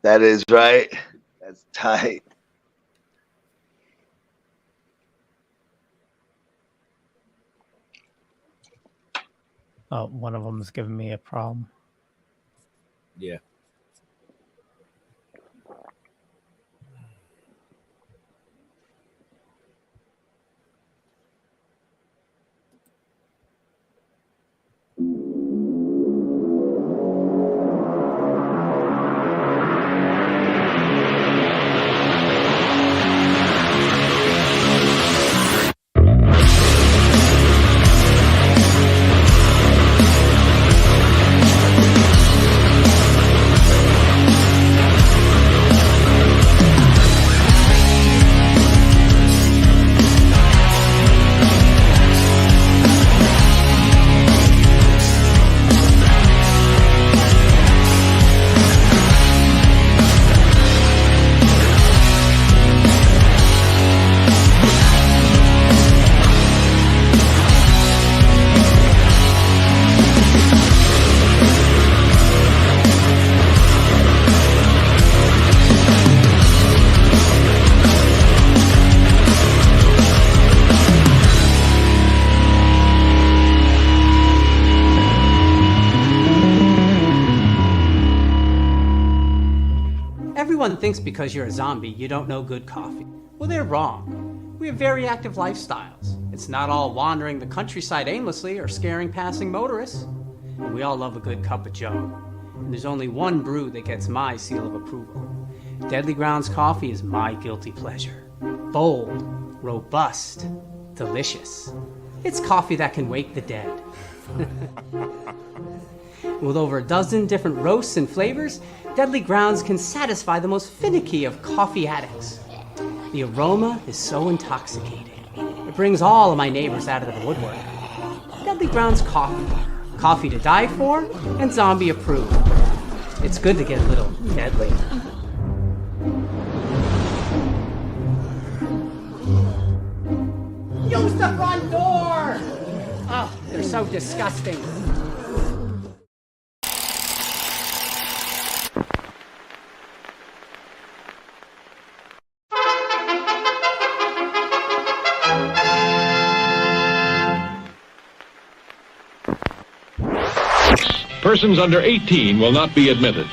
That is right. That's tight. Oh, one of them is giving me a problem. Yeah. Everyone thinks because you're a zombie, you don't know good coffee. Well, they're wrong. We have very active lifestyles. It's not all wandering the countryside aimlessly or scaring passing motorists. And we all love a good cup of joe. And there's only one brew that gets my seal of approval. Deadly Grounds coffee is my guilty pleasure. Bold, robust, delicious. It's coffee that can wake the dead. With over a dozen different roasts and flavors, Deadly Grounds can satisfy the most finicky of coffee addicts. The aroma is so intoxicating. It brings all of my neighbors out of the woodwork. Deadly Grounds coffee. Coffee to die for and zombie approved. It's good to get a little deadly. Use the front door! Oh, they're so disgusting. Persons under 18 will not be admitted.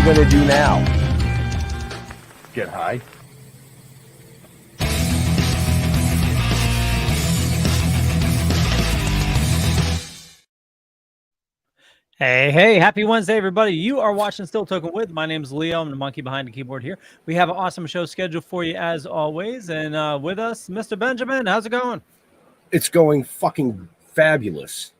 Gonna do now? Get high? Hey, happy Wednesday, everybody. You are watching Still Toking with. My name is Leo. I'm the monkey behind the keyboard here. We have an awesome show scheduled for you as always. And with us, Mr. Benjamin. How's it going? It's going fucking fabulous.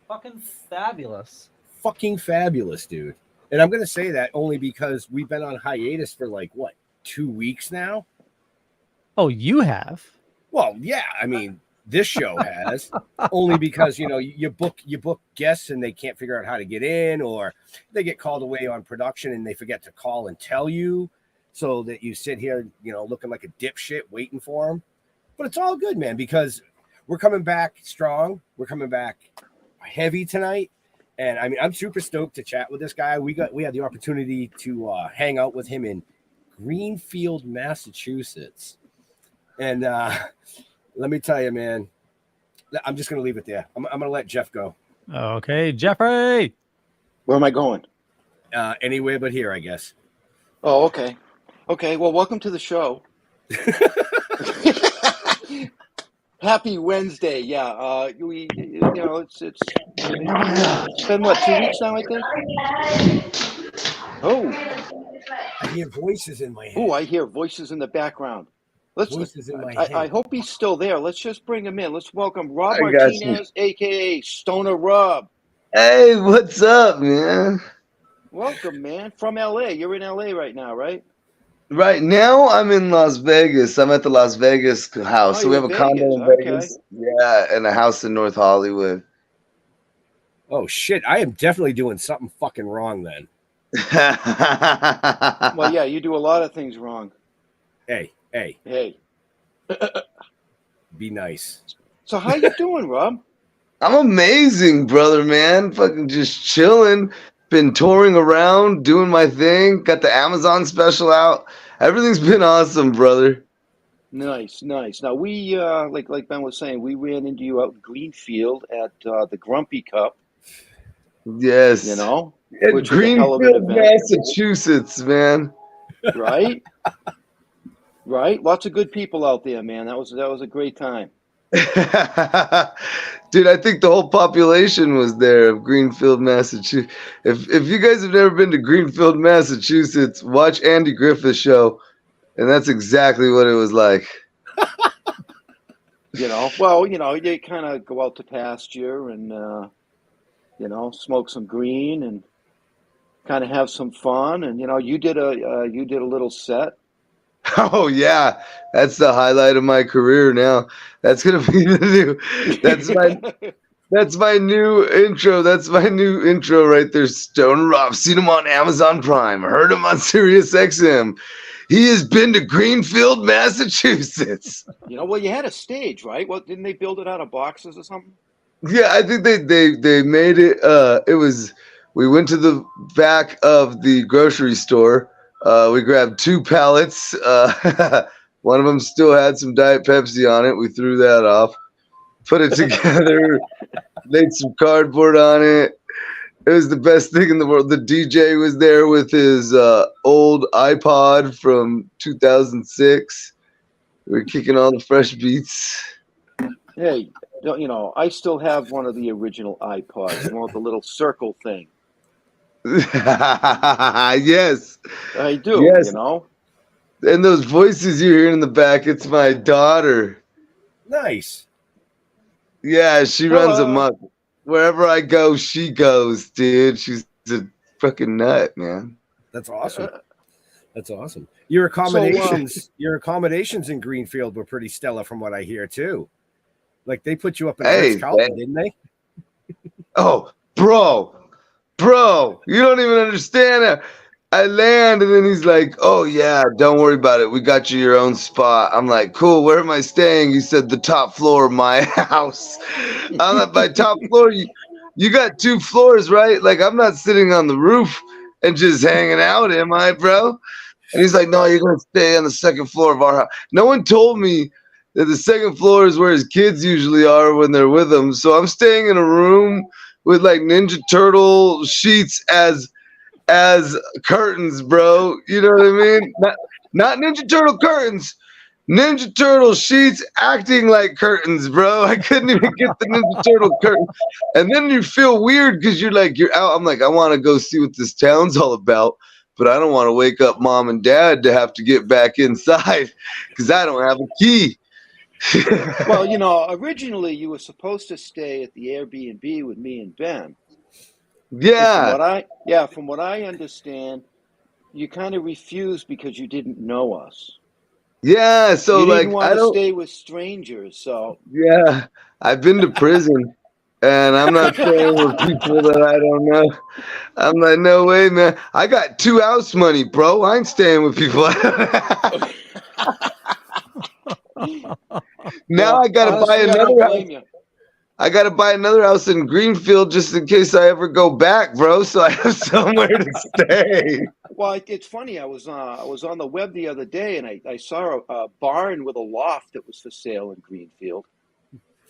Fucking fabulous. Fucking fabulous, dude. And I'm going to say that only because we've been on hiatus for like, what, 2 weeks now? Oh, you have? Well, yeah. I mean, this show has only because, you know, you book guests and they can't figure out how to get in, or they get called away on production and they forget to call and tell you, so that you sit here, you know, looking like a dipshit waiting for them. But it's all good, man, because we're coming back strong. We're coming back heavy tonight. And I mean, I'm super stoked to chat with this guy. We had the opportunity to hang out with him in Greenfield, Massachusetts. And let me tell you, man, I'm just going to leave it there. I'm going to let Jeff go. Okay, Jeffrey. Where am I going? Anywhere but here, I guess. Oh, okay. Okay, well, welcome to the show. Happy Wednesday. Yeah, you know, it's been what, 2 weeks now, I think? Oh. I hear voices in my head. Oh, I hear voices in the background. I hope he's still there. Let's just bring him in. Let's welcome Rob Martinez, a.k.a. Stoner Rob. Hey, what's up, man? Welcome, man. From L.A. You're in L.A. right now, right? Right now, I'm in Las Vegas. I'm at the Las Vegas house. Oh, So we have a condo in Vegas. Yeah, and a house in North Hollywood. Oh, shit. I am definitely doing something fucking wrong then. Well, yeah, you do a lot of things wrong. Hey. Be nice. So how you doing, Rob? I'm amazing, brother, man. Fucking just chilling. Been touring around, doing my thing. Got the Amazon special out. Everything's been awesome, brother. Nice. Now we, like Ben was saying, we ran into you out in Greenfield at the Grumpy Cup. Yes. You know, At which was a hell of an Greenfield, event. Massachusetts, man. Right. Lots of good people out there, man. That was a great time. Dude, I think the whole population was there of Greenfield, Massachusetts. If you guys have never been to Greenfield, Massachusetts, watch Andy Griffith's show, and that's exactly what it was like. You know, well, you know, you kind of go out to pasture and you know, smoke some green and kind of have some fun. And you know, you did a little set. Oh yeah, that's the highlight of my career now. That's gonna be the new. That's my new intro. That's my new intro right there. Stoner Rob. Seen him on Amazon Prime. Heard him on Sirius XM. He has been to Greenfield, Massachusetts. You know, well, you had a stage, right? What, didn't they build it out of boxes or something? Yeah, I think they made it. It was. We went to the back of the grocery store. We grabbed 2 pallets. One of them still had some Diet Pepsi on it. We threw that off, put it together, laid some cardboard on it. It was the best thing in the world. The DJ was there with his old iPod from 2006. We were kicking all the fresh beats. Hey, you know, I still have one of the original iPods, the one with the little circle thing. Yes. I do, yes. You know. And those voices you hear in the back, it's my daughter. Nice. Yeah, she runs amok. Wherever I go, she goes, dude. She's a fucking nut, man. That's awesome. That's awesome. Your accommodations in Greenfield were pretty stellar from what I hear too. Like they put you up in Ritz-Carlton, didn't they? Oh, bro, you don't even understand it. I land and then he's like, oh yeah, don't worry about it. We got you your own spot. I'm like, cool, where am I staying? He said the top floor of my house. I'm like, by top floor, you got 2 floors, right? Like I'm not sitting on the roof and just hanging out, am I, bro? And he's like, no, you're going to stay on the 2nd floor of our house. No one told me that the 2nd floor is where his kids usually are when they're with him. So I'm staying in a room with like Ninja Turtle sheets as curtains, bro. You know what I mean? Not Ninja Turtle curtains. Ninja Turtle sheets acting like curtains, bro. I couldn't even get the Ninja Turtle curtain. And then you feel weird because you're out. I'm like, I want to go see what this town's all about, but I don't want to wake up mom and dad to have to get back inside because I don't have a key. Well, originally you were supposed to stay at the Airbnb with me and Ben. And Yeah, from what I understand, you kind of refused because you didn't know us. yeah. So You didn't like, want I to don't. stay with strangers, so Yeah, I've been to prison, and I'm not staying with people that I don't know. I'm like, no way, man. I got 2 house money, bro. I ain't staying with people. Now well, I gotta buy honestly, I don't another house. blame you. I gotta buy another house in Greenfield just in case I ever go back, bro. So I have somewhere to stay. Well, it's funny. I was on the web the other day, and I saw a barn with a loft that was for sale in Greenfield.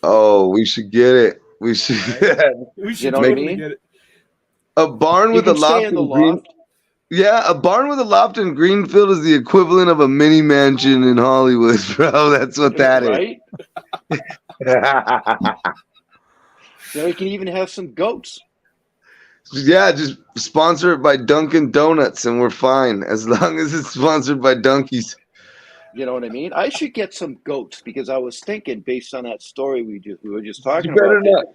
Oh, we should get it. We should get We You should know what I totally mean? get it. a barn You with a can stay loft in the in Green. loft. Yeah, a barn with a loft in Greenfield is the equivalent of a mini mansion in Hollywood, bro. That's what that is. Right? You can even have some goats. Yeah, just sponsor it by Dunkin' Donuts and we're fine as long as it's sponsored by Donkeys. You know what I mean? I should get some goats because I was thinking, based on that story we were just You talking better about, that not.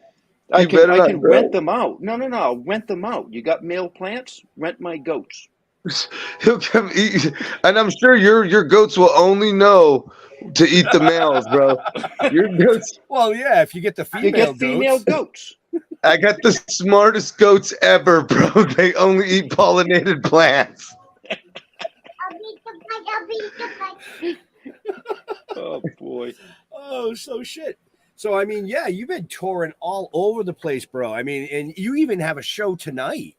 I You can better I not, can bro. rent them out. No, I'll rent them out. You got male plants? Rent my goats. He'll come eat, and I'm sure your goats will only know to eat the males, bro. Your goats. Well, yeah, if you get the You female get female goats. goats. I got the smartest goats ever, bro. They only eat pollinated plants. Oh boy. Oh, so shit. So I mean, yeah, you've been touring all over the place, bro. I mean, and you even have a show tonight.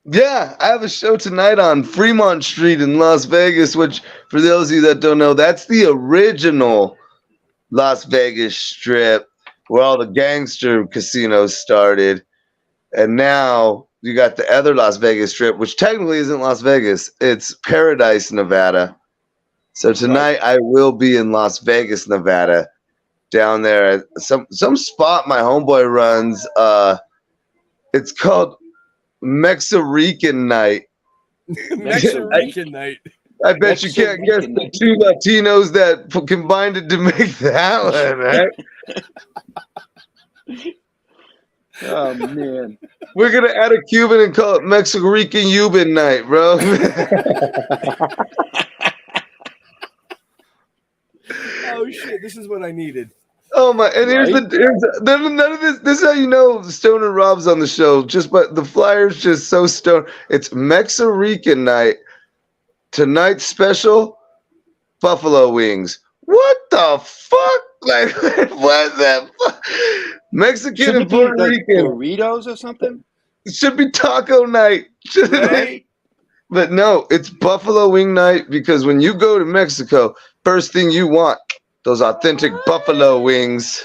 Yeah, I have a show tonight on Fremont Street in Las Vegas, which, for those of you that don't know, that's the original Las Vegas Strip where all the gangster casinos started. And now you got the other Las Vegas Strip, which technically isn't Las Vegas, it's Paradise, Nevada. So tonight I will be in Las Vegas, Nevada, down there at some spot my homeboy runs. It's called Mexican Night. Mexican night. I bet you can't guess the two Latinos that combined it to make that one, right? Oh man. We're gonna add a Cuban and call it Mexican Cuban night, bro. Oh shit! This is what I needed. Oh my! And here's none of this. This is how you know Stoner Rob's on the show. Just but the flyer's just so stoned. It's Mexican night. Tonight's special, buffalo wings. What the fuck? Like what the fuck? Mexican and Puerto Rican burritos or something. It should be taco night. Right? But no, it's buffalo wing night because when you go to Mexico, first thing you want those authentic buffalo wings.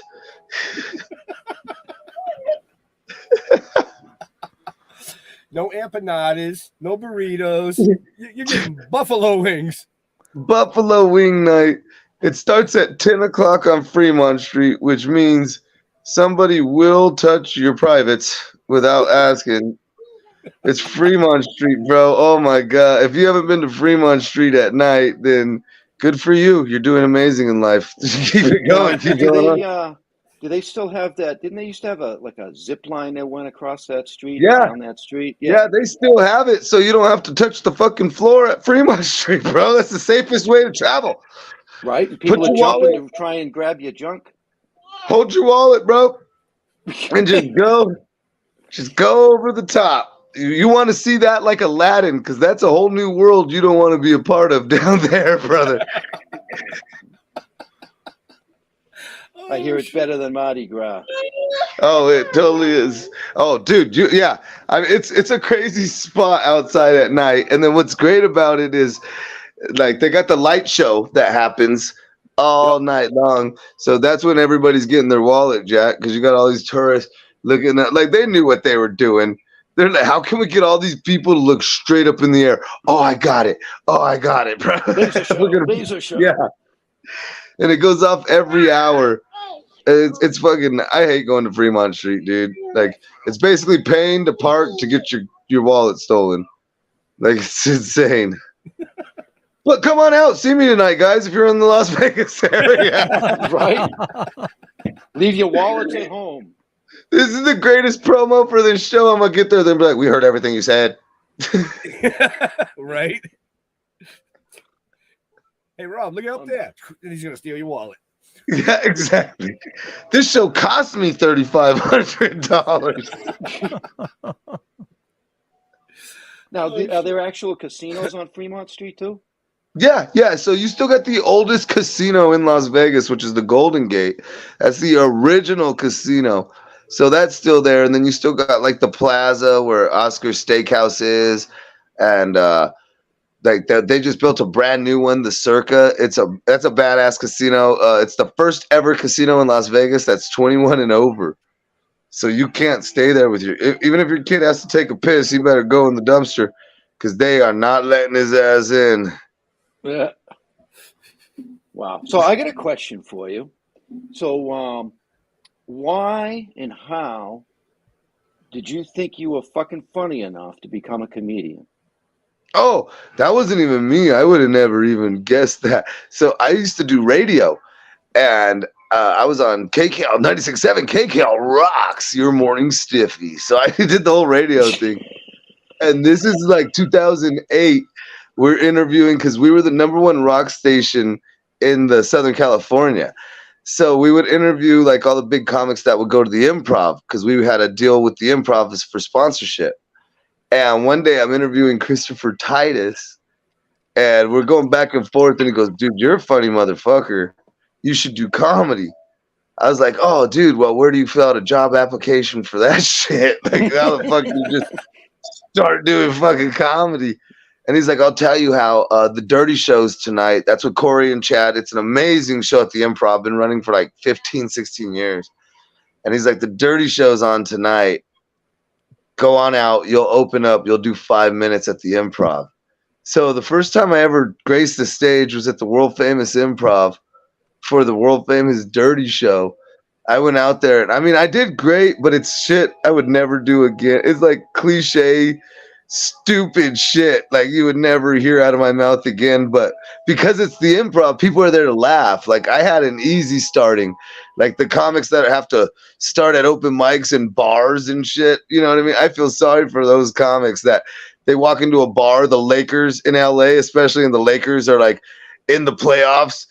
No empanadas, no burritos. You're getting buffalo wings. Buffalo wing night. It starts at 10 o'clock on Fremont Street, which means somebody will touch your privates without asking. It's Fremont Street, bro. Oh my God. If you haven't been to Fremont Street at night, then good for you. You're doing amazing in life. Keep it going. Keep going on. Do they still have that? Didn't they used to have a zip line that went across that street? Yeah. Down that street? Yeah, they still have it, so you don't have to touch the fucking floor at Fremont Street, bro. That's the safest way to travel. Right? And people are jumping to try and grab your junk. Hold your wallet, bro. And just go. Just go over the top. You want to see that like Aladdin, because that's a whole new world you don't want to be a part of down there, brother. I hear it's better than Mardi Gras. Oh, it totally is. Oh, dude, yeah. I mean, it's a crazy spot outside at night. And then what's great about it is, like, they got the light show that happens all night long. So that's when everybody's getting their wallet jacked, because you got all these tourists looking at, like, they knew what they were doing. They're like, how can we get all these people to look straight up in the air? Oh, I got it. Oh, I got it, bro. Laser show. Yeah. And it goes off every hour. It's fucking. I hate going to Fremont Street, dude. Like, it's basically paying to park to get your wallet stolen. Like, it's insane. But come on out, see me tonight, guys, if you're in the Las Vegas area. Right? Leave your wallets at home. This is the greatest promo for this show. I'm gonna get there, then be like, we heard everything you said. Right? Hey, Rob, look out there. And he's going to steal your wallet. Yeah, exactly. This show cost me $3,500. Now, are there actual casinos on Fremont Street too? Yeah. So you still got the oldest casino in Las Vegas, which is the Golden Gate. That's the original casino. So that's still there. And then you still got like the plaza where Oscar's Steakhouse is. And like they just built a brand new one, the Circa. That's a badass casino. It's the first ever casino in Las Vegas that's 21 and over. So you can't stay there with even if your kid has to take a piss, you better go in the dumpster because they are not letting his ass in. Yeah. Wow. So I got a question for you. So why and how did you think you were fucking funny enough to become a comedian? Oh, that wasn't even me. I would have never even guessed that. So I used to do radio, and I was on KKL 96.7. KKL rocks your morning stiffy. So I did the whole radio thing. And this is like 2008. We're interviewing because we were the #1 rock station in the Southern California. So we would interview like all the big comics that would go to the Improv because we had a deal with the Improv for sponsorship. And one day I'm interviewing Christopher Titus, and we're going back and forth, and he goes, dude, you're a funny motherfucker. You should do comedy. I was like, oh, dude, well, where do you fill out a job application for that shit? Like, how the fuck do you just start doing fucking comedy? And he's like, I'll tell you how the Dirty Show's tonight. That's with Corey and Chad. It's an amazing show at the Improv. Been running for like 15, 16 years. And he's like, the Dirty Show's on tonight. Go on out. You'll open up. You'll do 5 minutes at the Improv. So the first time I ever graced the stage was at the world famous Improv for the world famous Dirty Show. I went out there, and I mean, I did great, but it's shit I would never do again. It's like cliche, stupid shit like you would never hear out of my mouth again. But because it's the Improv, people are there to laugh. Like I had an easy starting. Like the comics that have to start at open mics and bars and shit. You know what I mean? I feel sorry for those comics that they walk into a bar, the Lakers in LA, especially, and the Lakers are like in the playoffs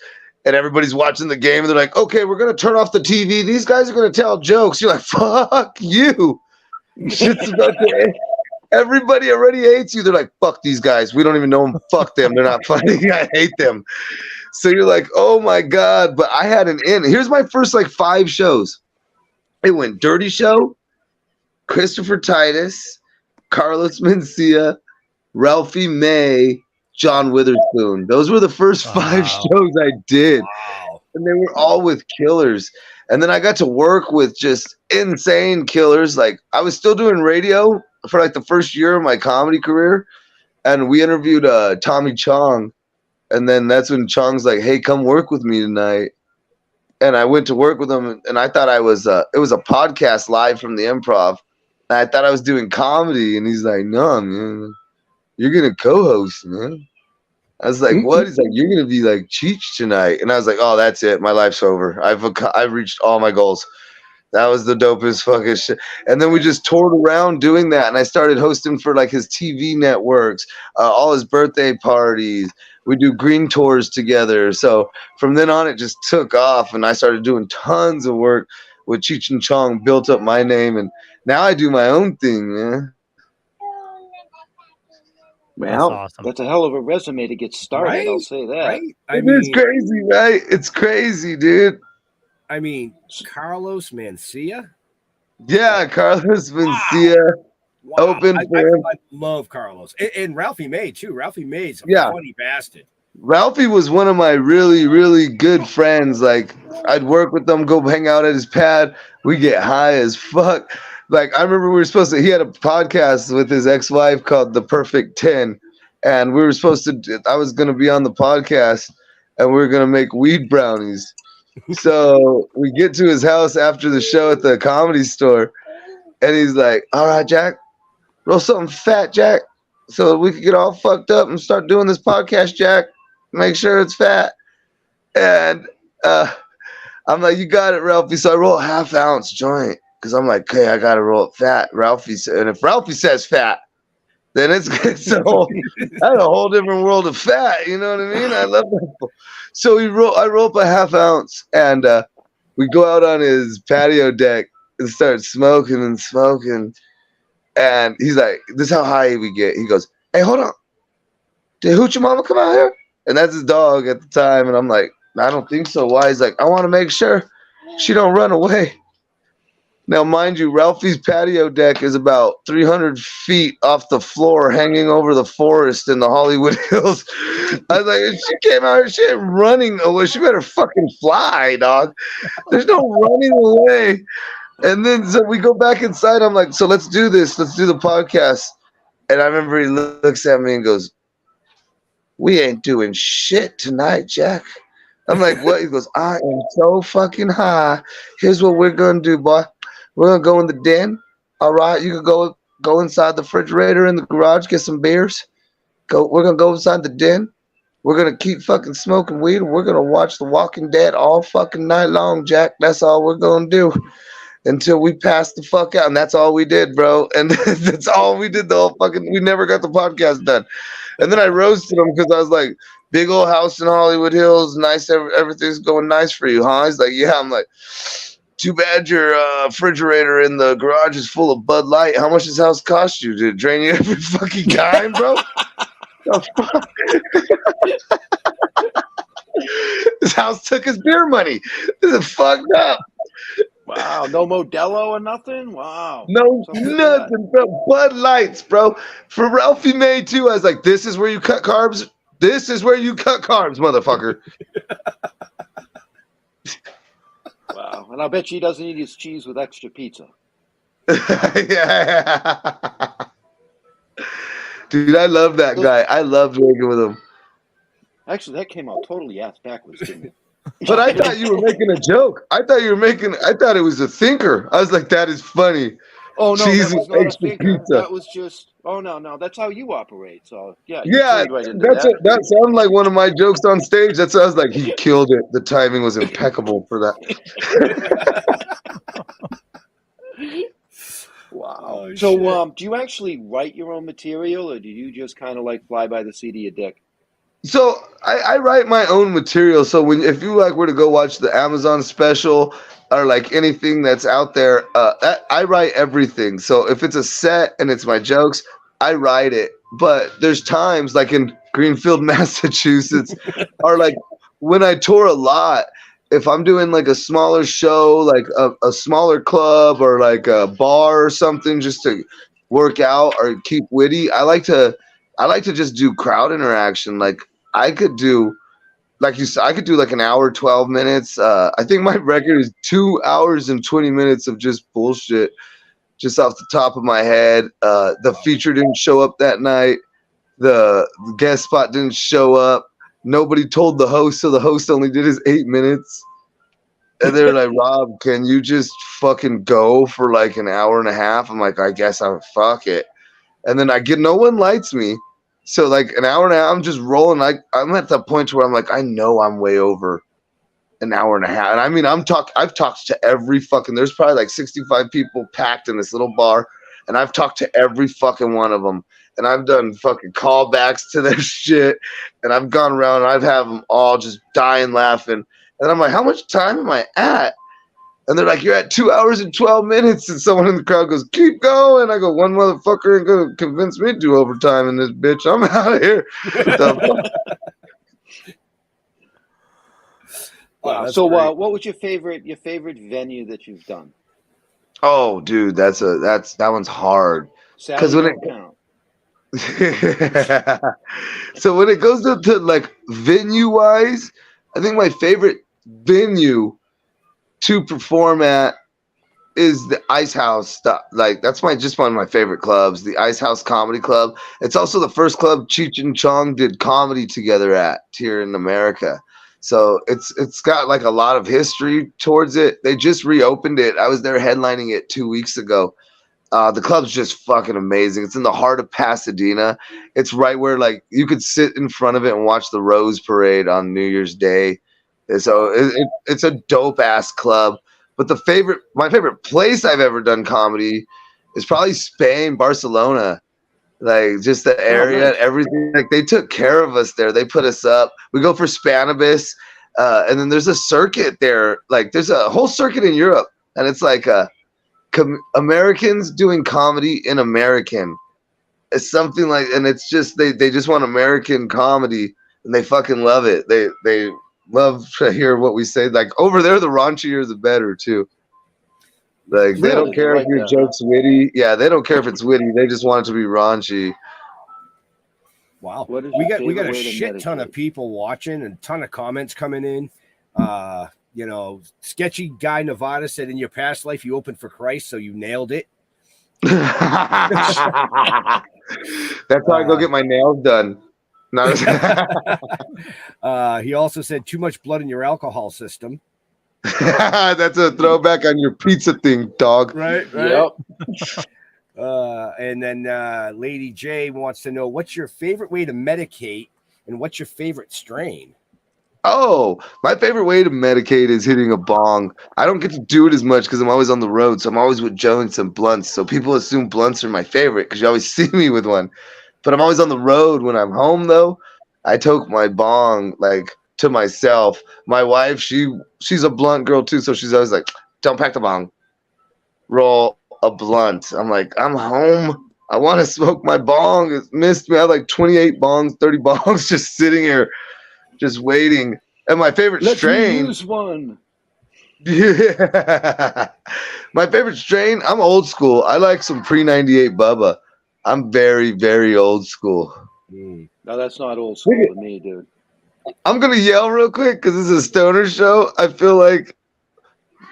and everybody's watching the game and they're like, okay, we're going to turn off the TV. These guys are going to tell jokes. You're like, fuck you. Shit's about to end. Everybody already hates you. They're like, fuck these guys. We don't even know them. Fuck them. They're not funny. I hate them. So you're like, oh my God. But I had an in. Here's my first like 5 shows. It went Dirty Show, Christopher Titus, Carlos Mencia, Ralphie May, John Witherspoon. Those were the first 5 shows I did. Wow. And they were all with killers. And then I got to work with just insane killers. Like I was still doing radio for like the first year of my comedy career. And we interviewed Tommy Chong. And then that's when Chong's like, hey, come work with me tonight. And I went to work with him. And I thought it was a podcast live from the Improv. And I thought I was doing comedy. And he's like, no, man, you're going to co-host, man. I was like, what? He's like, you're going to be like Cheech tonight. And I was like, oh, that's it. My life's over. I've reached all my goals. That was the dopest fucking shit. And then we just toured around doing that. And I started hosting for like his TV networks, all his birthday parties. We do green tours together. So from then on, it just took off. And I started doing tons of work with Cheech and Chong, built up my name. And now I do my own thing, man. Well, That's awesome. That's a hell of a resume to get started. Right? I'll say that. Right? It's crazy, right? It's crazy, dude. I mean, Carlos Mencia. Yeah, Carlos Mencia. Wow. Open for him. I love Carlos. And Ralphie May, too. Ralphie May's a funny bastard. Ralphie was one of my really, really good friends. Like, I'd work with them, go hang out at his pad. We get high as fuck. Like, I remember he had a podcast with his ex-wife called The Perfect 10. And we were I was going to be on the podcast, and we were going to make weed brownies. So we get to his house after the show at the Comedy Store, and he's like, all right, Jack, roll something fat, Jack, so we could get all fucked up and start doing this podcast, Jack. make sure it's fat. And I'm like, you got it, Ralphie. So I roll a half-ounce joint because I'm like, okay, I got to roll it fat. And if Ralphie says fat, then it's that's a whole different world of fat. You know what I mean? I love that. So I roll up a half-ounce, and we go out on his patio deck and start smoking and smoking. And he's like, this is how high we get. He goes, hey, hold on. Did Hoochie Mama come out here? And that's his dog at the time. And I'm like, I don't think so. Why? He's like, I want to make sure she don't run away. Now, mind you, Ralphie's patio deck is about 300 feet off the floor, hanging over the forest in the Hollywood Hills. I was like, if she came out here, she ain't running away. She better fucking fly, dog. There's no running away. And then so we go back inside. I'm like, so let's do this. Let's do the podcast. And I remember he looks at me and goes, we ain't doing shit tonight, Jack. I'm like, what? He goes, I am so fucking high. Here's what we're going to do, boy. We're going to go in the den. All right. You can go inside the refrigerator in the garage, get some beers. We're going to go inside the den. We're going to keep fucking smoking weed. And we're going to watch The Walking Dead all fucking night long, Jack. That's all we're going to do until we pass the fuck out. And that's all we did, bro. And that's all we did we never got the podcast done. And then I roasted him because I was like, big old house in Hollywood Hills, nice, everything's going nice for you, huh? He's like, yeah. I'm like, too bad your refrigerator in the garage is full of Bud Light. How much does this house cost you? Did it drain you every fucking time, bro? The fuck? This house took his beer money. This is fucked up. Wow, no Modelo or nothing? Wow. No, nothing, bro. Bud Lights, bro. For Ralphie May, too, I was like, this is where you cut carbs? This is where you cut carbs, motherfucker. Wow. And I bet he doesn't eat his cheese with extra pizza. Yeah. Dude, I love that guy. I love working with him. Actually, that came out totally ass backwards, didn't it? But I thought you were making a joke. I thought it was a thinker. I was like, that is funny. Oh, no, cheese that was with not a extra thinker. pizza. That was just, no, that's how you operate. So, yeah. Yeah, that sounded like one of my jokes on stage. That's I was like, he killed it. The timing was impeccable for that. Wow. Oh, So, do you actually write your own material, or do you just kind of like fly by the seat of your dick? So I write my own material. So if you were to go watch the Amazon special or like anything that's out there, I write everything. So if it's a set and it's my jokes, I write it. But there's times like in Greenfield, Massachusetts, or like when I tour a lot, if I'm doing like a smaller show, like a smaller club or like a bar or something, just to work out or keep witty, I like to just do crowd interaction. Like I could do, like you said, I could do like an hour, 12 minutes. I think my record is 2 hours and 20 minutes of just bullshit, just off the top of my head. The feature didn't show up that night. The guest spot didn't show up. Nobody told the host, so the host only did his 8 minutes. And they're like, Rob, can you just fucking go for like an hour and a half? I'm like, I guess I'll fuck it. And then no one lights me. So like an hour and a half, I'm just rolling. I'm at the point where I'm like, I know I'm way over an hour and a half. And I mean, I've talked to every fucking, there's probably like 65 people packed in this little bar. And I've talked to every fucking one of them. And I've done fucking callbacks to their shit. And I've gone around and I've had them all just dying laughing. And I'm like, how much time am I at? And they're like, you're at 2 hours and 12 minutes. And someone in the crowd goes, keep going. I go, one motherfucker ain't going to convince me to do overtime in this bitch. I'm out of here. Wow. So what was your favorite venue that you've done? Oh, dude, that one's hard. Because when it count. So when it goes to like venue wise, I think my favorite venue to perform at is the Ice House stuff. Like that's just one of my favorite clubs, the Ice House Comedy Club. It's also the first club Cheech and Chong did comedy together at here in America. So it's got like a lot of history towards it. They just reopened it. I was there headlining it 2 weeks ago. The club's just fucking amazing. It's in the heart of Pasadena. It's right where like you could sit in front of it and watch the Rose Parade on New Year's Day. And so it's a dope ass club. But my favorite place I've ever done comedy is probably Spain, Barcelona. Like just the area, everything. Like they took care of us there. They put us up. We go for Spanibus, and then there's a circuit there. Like there's a whole circuit in Europe, and it's like Americans doing comedy in American. It's something like, and it's just they just want American comedy, and they fucking love it. They love to hear what we say. Like over there, the raunchier the better too. Like they don't care if your joke's witty. Yeah, they don't care if it's witty. They just want it to be raunchy. Wow, we got a shit ton of people watching and ton of comments coming in. You know, Sketchy Guy Nevada said in your past life you opened for Christ, so you nailed it. That's how I go get my nails done. He also said too much blood in your alcohol system. That's a throwback on your pizza thing, dog. Right. Yep. And then Lady J wants to know what's your favorite way to medicate and what's your favorite strain? Oh, my favorite way to medicate is hitting a bong. I don't get to do it as much because I'm always on the road, so I'm always with joints and blunts. So people assume blunts are my favorite because you always see me with one. But I'm always on the road. When I'm home, though, I toke my bong like to myself. My wife, she's a blunt girl too, so she's always like, "Don't pack the bong, roll a blunt." I'm like, I'm home. I want to smoke my bong. It's missed me. I have like 28 bongs, 30 bongs just sitting here, just waiting. And my favorite strain. Use one. Yeah. My favorite strain, I'm old school. I like some pre-98 Bubba. I'm very, very old school. No, that's not old school to me, dude. I'm going to yell real quick because this is a stoner show. I feel like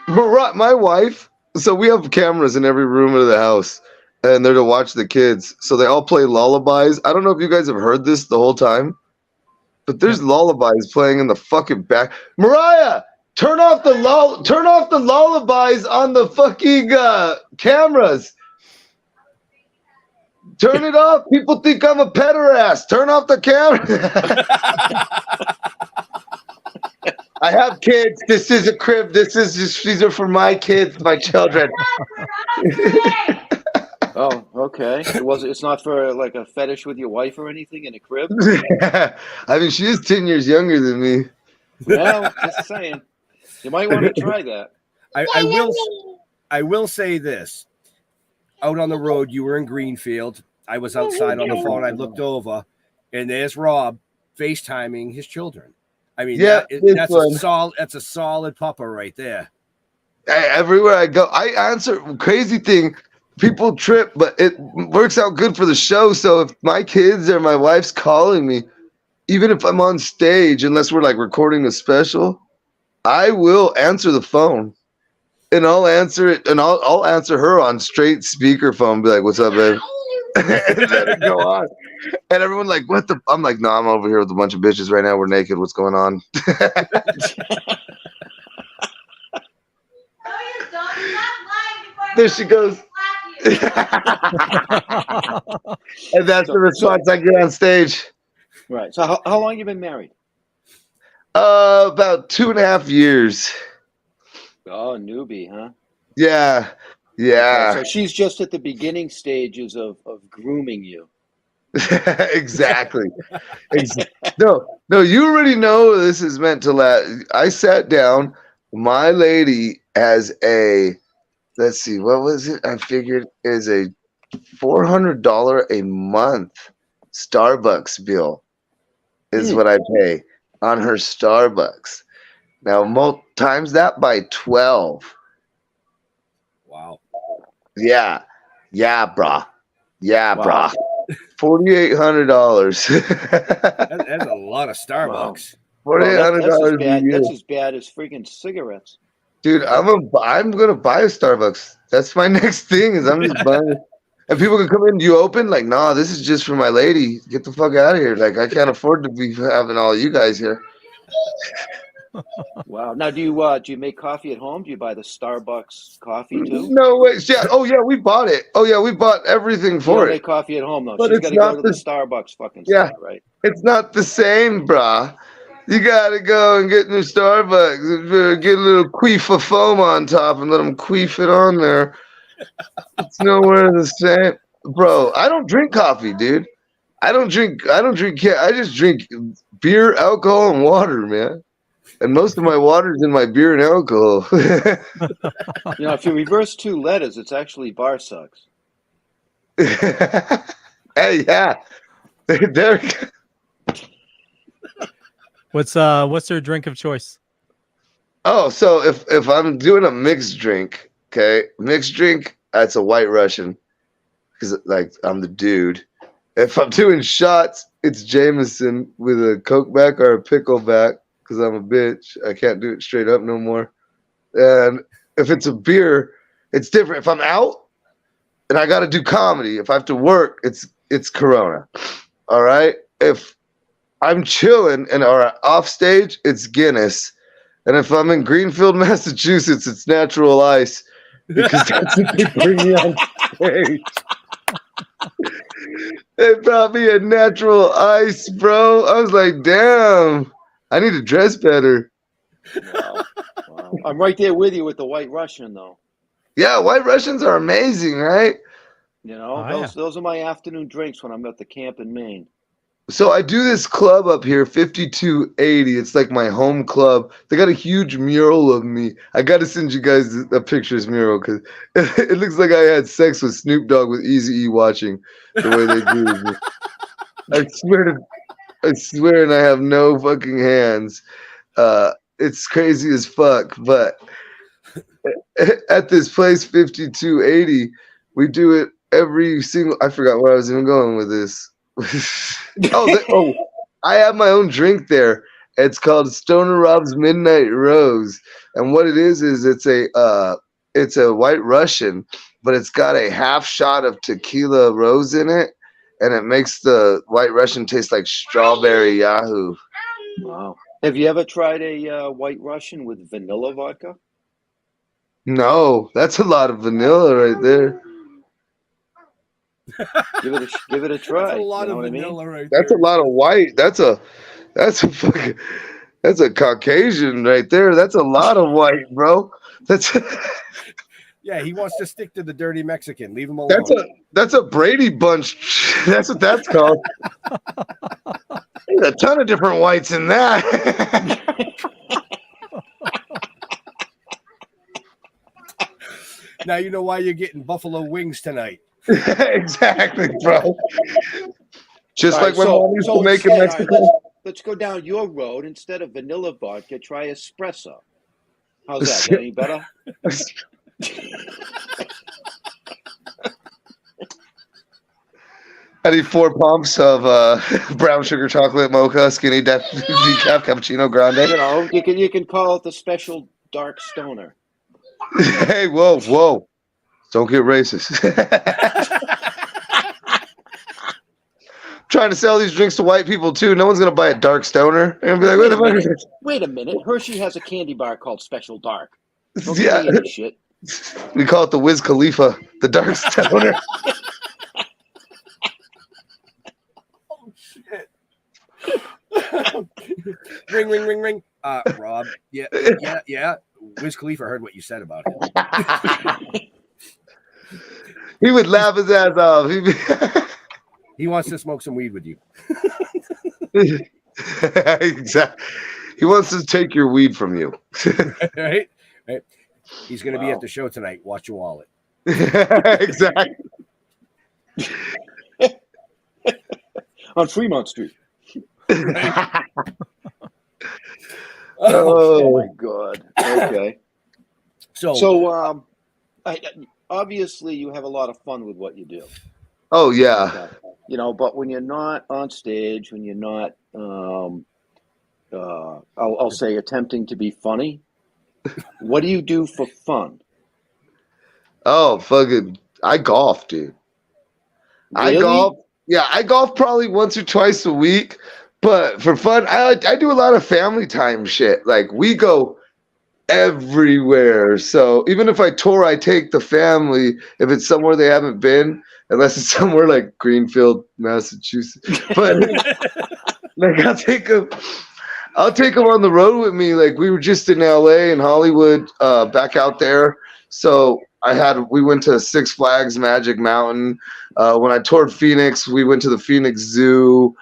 my wife, so we have cameras in every room of the house, and they're to watch the kids. So they all play lullabies. I don't know if you guys have heard this the whole time, but there's lullabies playing in the fucking back. Mariah, turn off the lullabies on the fucking cameras. Turn it off. People think I'm a pederast. Turn off the camera. I have kids. This is a crib. These are for my kids, my children. Oh, okay. It's not for like a fetish with your wife or anything in a crib? I mean, she is 10 years younger than me. Well, just saying. You might want to try that. I will say this. Out on the road, you were in Greenfield. I was outside on the phone. I looked over, and there's Rob FaceTiming his children. I mean, yeah, that's a solid pupper right there. Everywhere I go, I answer. Crazy thing, people trip, but it works out good for the show. So if my kids or my wife's calling me, even if I'm on stage, unless we're like recording a special, I will answer the phone. And I'll answer it, and I'll answer her on straight speakerphone. Be like, "What's up, babe?" And let it go on. And everyone like, "What the?" I'm like, "No, I'm over here with a bunch of bitches right now. We're naked. What's going on?" There she goes. And that's the response I get on stage. Right. So how long you been married? About 2.5 years. Oh, newbie, huh? Yeah. Okay, so she's just at the beginning stages of grooming you. Exactly. No, you already know this is meant to last. I sat down. My lady has let's see, what was it? I figured is a $400 a month Starbucks bill is what I pay on her Starbucks. Now, times that by 12. Wow. Yeah, brah. Yeah, brah. $4,800. That's a lot of Starbucks. Wow. $4,800 a year. That's as bad as freaking cigarettes. Dude, I'm gonna buy a Starbucks. That's my next thing. Is I'm just buying it. And people can come in. Do you open? Like, nah, this is just for my lady. Get the fuck out of here. Like, I can't afford to be having all you guys here. Wow. Now, do you make coffee at home? Do you buy the Starbucks coffee too? No way. Yeah. Oh yeah, we bought it. Oh yeah, we bought everything You for don't it. make coffee at home though. But She's it's got to go not to the the Starbucks fucking yeah. spot, right? It's not the same, brah. You gotta go and get in the Starbucks, get a little queef of foam on top, and let them queef it on there. It's nowhere the same, bro. I don't drink coffee, dude. I don't drink. I just drink beer, alcohol, and water, man. And most of my water's in my beer and alcohol. You know, if you reverse two letters, it's actually bar sucks. Hey, yeah. There we go. What's their drink of choice? Oh, so if I'm doing a mixed drink, okay, that's a White Russian, because like I'm the dude. If I'm doing shots, it's Jameson with a Coke back or a pickle back, because I'm a bitch. I can't do it straight up no more. And if it's a beer, it's different. If I'm out and I got to do comedy, if I have to work, it's Corona. All right. If I'm chilling and or off stage, it's Guinness. And if I'm in Greenfield, Massachusetts, it's natural ice, because that's what they bring me on stage. They brought me a natural ice, bro. I was like, damn, I need to dress better. Wow. Wow. I'm right there with you with the White Russian, though. Yeah, White Russians are amazing, right? You know, Oh, those are my afternoon drinks when I'm at the camp in Maine. So I do this club up here, 5280. It's like my home club. They got a huge mural of me. I got to send you guys a picture's mural, because it looks like I had sex with Snoop Dogg with Eazy-E watching the way they do. I swear, and I have no fucking hands. It's crazy as fuck. But at this place, 5280, we do it every single. I forgot where I was even going with this. I have my own drink there. It's called Stoner Rob's Midnight Rose, and what it is it's a White Russian, but it's got a half shot of tequila rose in it, and it makes the White Russian taste like strawberry Yahoo. Wow. Have you ever tried a White Russian with vanilla vodka? No, that's a lot of vanilla right there. Give it a try. That's a lot you know of what I mean? vanilla right That's there. a lot of white. That's a Caucasian right there. That's a lot of white, bro. Yeah, he wants to stick to the dirty Mexican. Leave him alone. That's a Brady Bunch. That's what that's called. There's a ton of different whites in that. Now you know why you're getting buffalo wings tonight. Exactly, bro. Just All like right, when mom used to make in instead, all Mexico. right, let's go down your road. Instead of vanilla vodka, try espresso. How's that? Is that any better? I need 4 pumps of brown sugar chocolate mocha, skinny decaf cappuccino grande. You know, you can call it the special dark stoner. Hey, whoa. Don't get racist. Trying to sell these drinks to white people too. No one's gonna buy a dark stoner and be like, "What the fuck is this?" Wait a minute. Hershey has a candy bar called Special Dark. Don't Yeah. give me any shit. We call it the Wiz Khalifa, the dark stoner. Oh shit! Ring, ring, ring, ring. Rob. Yeah. Wiz Khalifa heard what you said about him. He would laugh his ass off. He wants to smoke some weed with you. Exactly. He wants to take your weed from you. Right? He's going to be at the show tonight. Watch your wallet. Exactly. On Fremont Street. Oh my God. Okay. So obviously you have a lot of fun with what you do. Oh yeah. You know, but when you're not on stage, when you're not, I'll say attempting to be funny, what do you do for fun? Oh, fucking, I golf, dude. Really? I golf. Yeah, I golf probably once or twice a week, But for fun, I do a lot of family time shit. Like we go everywhere. So even if I tour, I take the family if it's somewhere they haven't been, unless it's somewhere like Greenfield, Massachusetts. But like I'll take them on the road with me. Like we were just in LA and Hollywood, back out there. So we went to Six Flags Magic Mountain. When I toured Phoenix, we went to the Phoenix Zoo.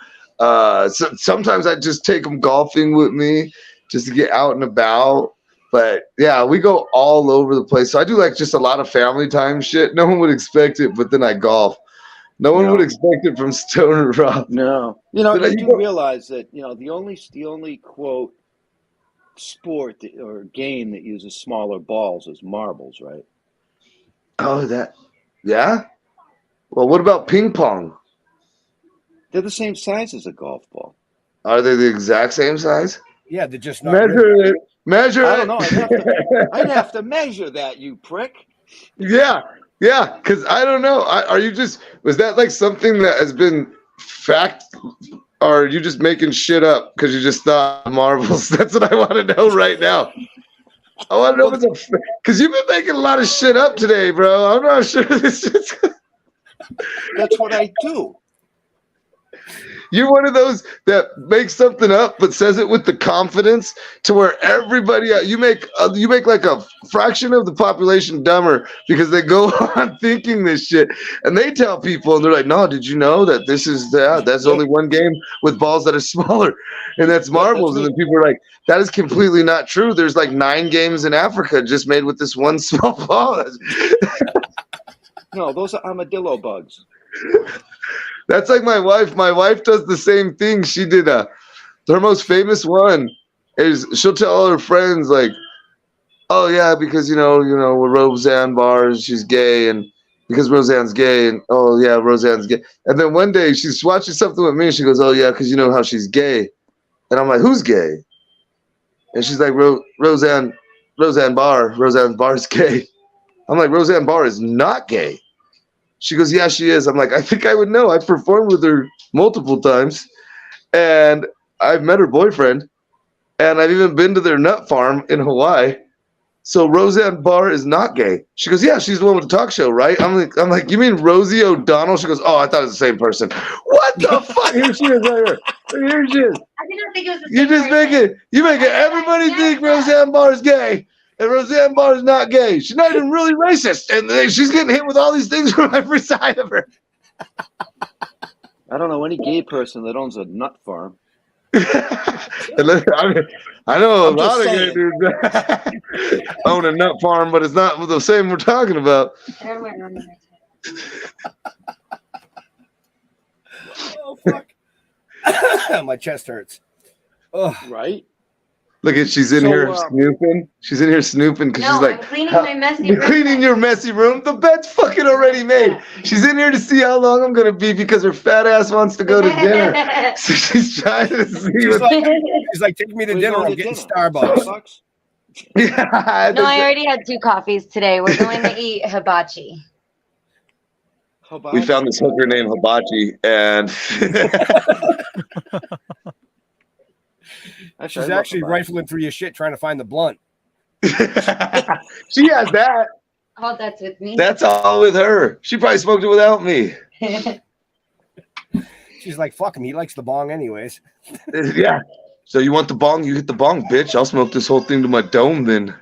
So sometimes I just take them golfing with me just to get out and about. But yeah, we go all over the place. So I do like just a lot of family time shit. No one would expect it, but then I golf. No one would expect it from Stoner Rob. No, you do realize that the only quote sport or game that uses smaller balls is marbles, right? Oh, yeah. Well, what about ping pong? They're the same size as a golf ball. Are they the exact same size? Yeah, they're just not. Measure I it. don't know. I'd have to measure that, you prick. Yeah, because I don't know. Was that like something that has been fact, or are you just making shit up because you just thought marbles? That's what I want to know right now. I want to know if it's because you've been making a lot of shit up today, bro. I'm not sure this is. That's what I do. You're one of those that makes something up but says it with the confidence to where everybody you make like a fraction of the population dumber because they go on thinking this shit and they tell people and they're like, no, did you know that that's only one game with balls that are smaller and that's marbles? And then people are like, that is completely not true. There's like 9 games in Africa just made with this one small ball. No, those are armadillo bugs. That's like my wife. My wife does the same thing. She did her most famous one is she'll tell all her friends like, oh yeah, because we're Roseanne Barr, she's gay, and because Roseanne's gay, and oh yeah, Roseanne's gay. And then one day she's watching something with me and she goes, oh yeah, because you know how she's gay. And I'm like, who's gay? And she's like, Roseanne Barr. Roseanne Barr's gay. I'm like, Roseanne Barr is not gay. She goes, yeah, she is. I'm like, I think I would know. I've performed with her multiple times. And I've met her boyfriend. And I've even been to their nut farm in Hawaii. So Roseanne Barr is not gay. She goes, yeah, she's the one with the talk show, right? I'm like, you mean Rosie O'Donnell? She goes, oh, I thought it was the same person. What the fuck? Here she is right here. Here she is. I didn't think it was the same person. You make everybody think Roseanne Barr is gay. And Roseanne Barr is not gay. She's not even really racist. And she's getting hit with all these things from every side of her. I don't know any gay person that owns a nut farm. I know a lot of gay dudes that own a nut farm, but it's not the same we're talking about. Oh, fuck. My chest hurts. Oh. Right? Look at she's in here snooping. She's in here snooping because she's like, I'm cleaning my messy room. Cleaning your messy room. The bed's fucking already made. She's in here to see how long I'm gonna be because her fat ass wants to go to dinner. So she's trying to see. She's like, take me to dinner. I'm getting Starbucks. Yeah. No, I already had 2 coffees today. We're going to eat hibachi. We found this hooker named Hibachi, and she's actually rifling through your shit trying to find the blunt. She has that. All that's with me. That's all with her. She probably smoked it without me. She's like, fuck him. He likes the bong anyways. Yeah. So you want the bong? You hit the bong, bitch. I'll smoke this whole thing to my dome then.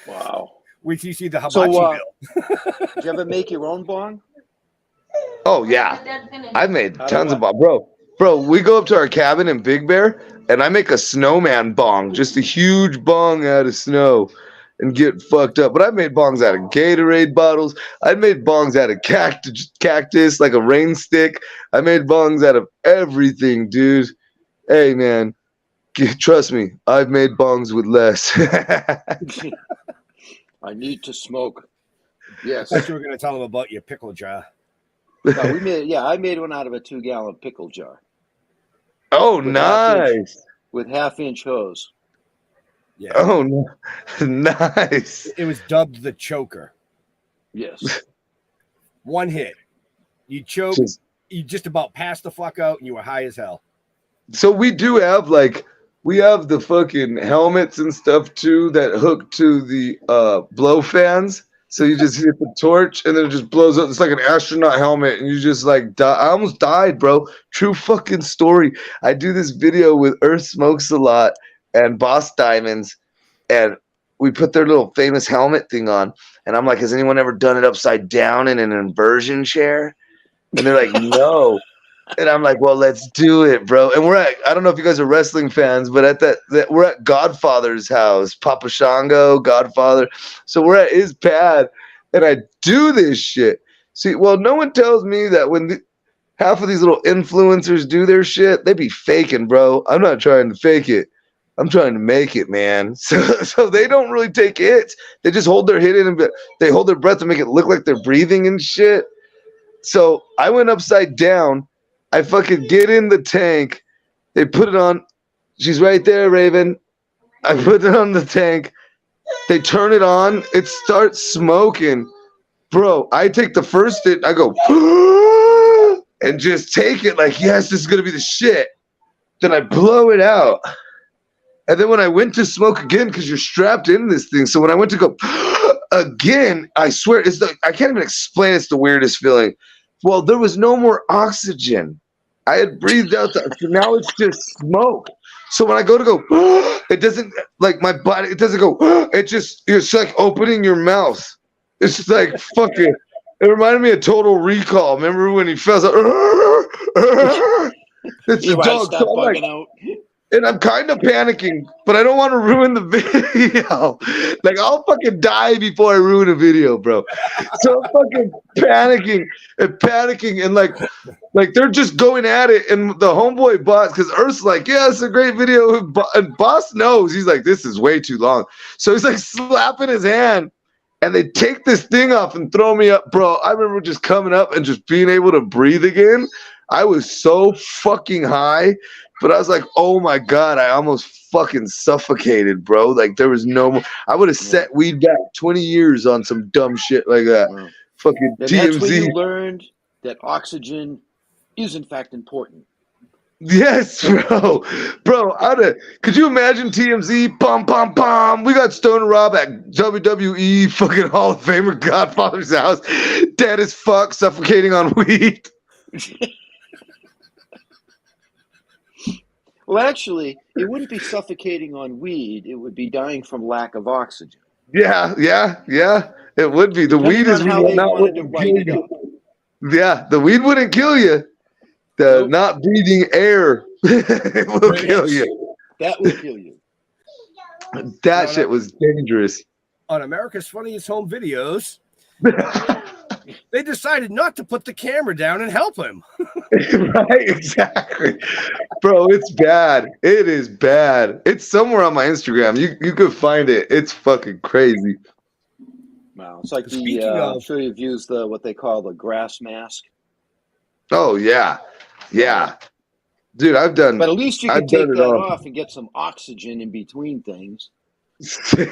Wow. Wait till you see the hibachi bill. Did you ever make your own bong? Oh, yeah. I've made tons of bong. Bro, we go up to our cabin in Big Bear, and I make a snowman bong, just a huge bong out of snow, and get fucked up. But I made bongs out of Gatorade bottles. I made bongs out of cactus, like a rain stick. I made bongs out of everything, dude. Hey, man, trust me, I've made bongs with less. I need to smoke. Yes. I thought you were going to tell them about your pickle jar. No, I made one out of a 2-gallon pickle jar. Oh, nice. With half-inch hose. Yeah. Oh, nice. It was dubbed the choker. Yes. One hit. You choke, you just about passed the fuck out and you were high as hell. So we do have we have the fucking helmets and stuff too that hook to the blow fans. So you just hit the torch and then it just blows up. It's like an astronaut helmet and you just like die. I almost died, bro. True fucking story. I do this video with Earth Smokes a Lot and Boss Diamonds, and we put their little famous helmet thing on. And I'm like, has anyone ever done it upside down in an inversion chair? And they're like, no. And I'm like, well, let's do it, bro. And I don't know if you guys are wrestling fans, but we're at Godfather's house, Papa Shango, Godfather. So we're at his pad, and I do this shit. See, well, no one tells me that when half of these little influencers do their shit, they be faking, bro. I'm not trying to fake it. I'm trying to make it, man. So they don't really take hits. They just hold their hit in and they hold their breath to make it look like they're breathing and shit. So I went upside down. I fucking get in the tank. They put it on. She's right there, Raven. I put it on the tank. They turn it on. It starts smoking. Bro, I take the first hit. I go, and just take it like, yes, this is going to be the shit. Then I blow it out. And then when I went to smoke again, because you're strapped in this thing. So when I went to go again, I swear, I can't even explain. It's the weirdest feeling. Well, there was no more oxygen. I had breathed out. So now it's just smoke. So when I go to go, it doesn't, like my body, it doesn't go, it's like opening your mouth. It's just like fucking, it reminded me of Total Recall. Remember when he fell out? It's a dog. So I'm like, and I'm kind of panicking, but I don't want to ruin the video. Like, I'll fucking die before I ruin a video, bro. So I'm fucking panicking, and like they're just going at it. And the homeboy Boss, because Earth's like, yeah, it's a great video. And Boss knows. He's like, this is way too long. So he's like slapping his hand, and they take this thing off and throw me up, bro. I remember just coming up and just being able to breathe again. I was so fucking high. But I was like, oh my God, I almost fucking suffocated, bro. Like there was no more. I would have set weed back 20 years on some dumb shit like that. Wow. Fucking and TMZ. that's when you learned that oxygen is in fact important. Yes, bro. Bro, could you imagine TMZ? Pom, pom, pom. We got Stoner Rob at WWE fucking Hall of Famer Godfather's house. Dead as fuck, suffocating on weed. Well, actually, it wouldn't be suffocating on weed. It would be dying from lack of oxygen. Yeah. It would be. The weed is how they wanted to write it up. Yeah, the weed wouldn't kill you. The not breathing air will kill you. That will kill you. That shit was dangerous. On America's Funniest Home Videos, they decided not to put the camera down and help him. Right, exactly. Bro, it's bad. It is bad. It's somewhere on my Instagram. You could find it. It's fucking crazy. Wow. It's like I'm sure you've used what they call the grass mask. Oh, yeah. Yeah. Dude, I've done. But at least you can take that off and get some oxygen in between things. You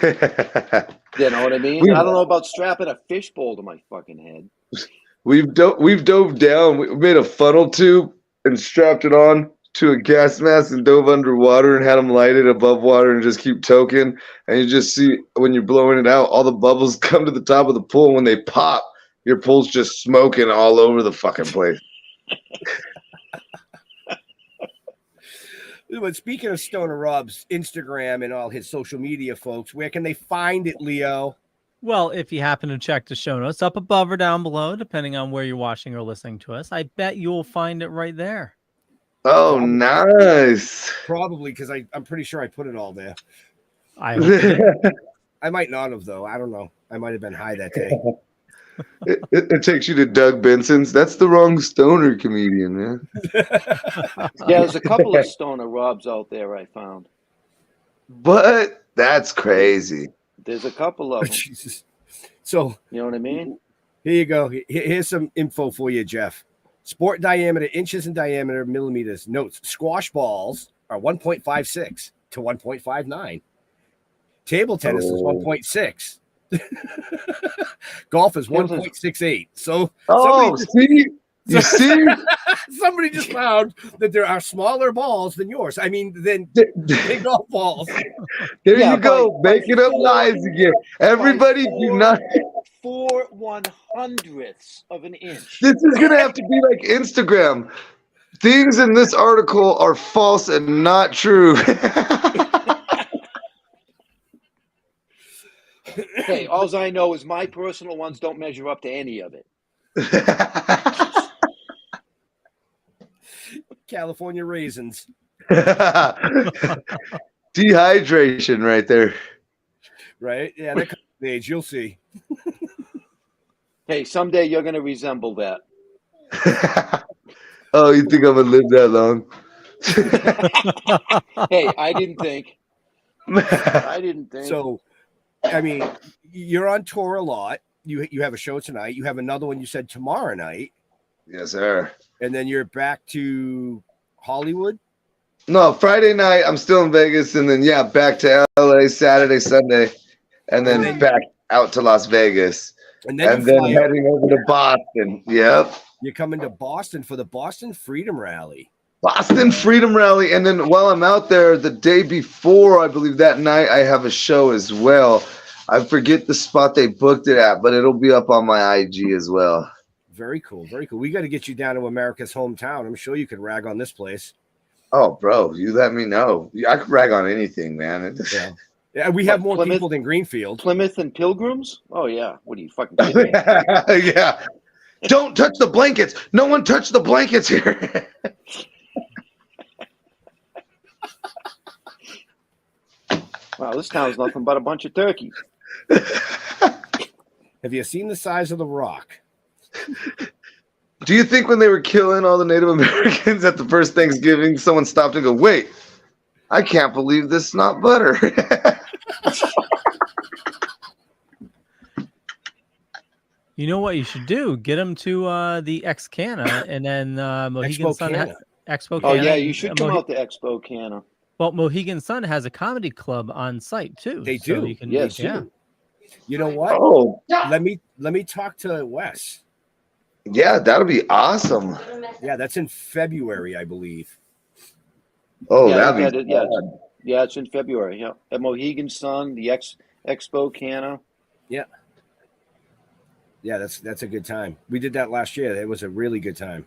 know what I mean? I don't know about strapping a fishbowl to my fucking head. We've dove down. We made a funnel tube and strapped it on to a gas mask and dove underwater and had them light it above water and just keep toking. And you just see when you're blowing it out, all the bubbles come to the top of the pool. And when they pop, your pool's just smoking all over the fucking place. But speaking of Stoner Rob's Instagram and all his social media, folks, where can they find it, Leo? Well, if you happen to check the show notes up above or down below, depending on where you're watching or listening to us, I bet you'll find it right there. Oh, nice. Probably, because I'm pretty sure I put it all there. I might not have, though. I don't know. I might have been high that day. It takes you to Doug Benson's. That's the wrong stoner comedian, man. Yeah, there's a couple of Stoner Robs out there I found. But that's crazy. There's a couple of them. Jesus. So, you know what I mean? Here you go. Here's some info for you, Jeff. Sport diameter, inches in diameter, millimeters. Notes, squash balls are 1.56 to 1.59. Table tennis is 1.6. Golf is 1.68. So, see, You see? Somebody just found that there are smaller balls than yours. I mean, than big golf balls. There Yeah, you go, by making up 4 lies again. Everybody do not. 4/100ths of an inch. This is gonna have to be like Instagram. Things in this article are false and not true. Hey, all I know is my personal ones don't measure up to any of it. California raisins. Dehydration right there. Right? Yeah, that comes of age. You'll see. Hey, someday you're going to resemble that. Oh, you think I'm gonna live that long? Hey, I didn't think. I didn't think. So, I mean, you're on tour a lot. You have a show tonight. You have another one you said tomorrow night. Yes, sir. And then you're back to Hollywood? No, Friday night I'm still in Vegas, and then back to LA Saturday, Sunday, and then back out to Las Vegas. And then heading over to Boston. Yep. You're coming to Boston for the Boston Freedom Rally. Boston Freedom Rally. And then while I'm out there, the day before, I believe that night, I have a show as well. I forget the spot they booked it at, but it'll be up on my IG as well. Very cool. Very cool. We got to get you down to America's hometown. I'm sure you could rag on this place. Oh, bro, you let me know. I could rag on anything, man. Yeah, we have more people than Greenfield. Plymouth and Pilgrims? Oh, yeah. What are you fucking kidding me? Yeah. Don't touch the blankets. No one touch the blankets here. Wow, this town's nothing but a bunch of turkeys. Have you seen the size of the rock? Do you think when they were killing all the Native Americans at the first Thanksgiving, someone stopped and go, wait, I can't believe this is not butter? You know what you should do? Get them to the X-Cana, and then Mohegan Sun Expo Cana. Oh, yeah, you should come out to Expo Cana. Well, Mohegan Sun has a comedy club on site, too. They do. So you can, yes, yeah. You know what? Oh, let me talk to Wes. Yeah, that'll be awesome. Yeah, that's in February, I believe. Oh, Yeah, that'd be yeah, it's in February. Yeah, at Mohegan Sun, the Expo Cana. Yeah. Yeah, that's a good time. We did that last year. It was a really good time.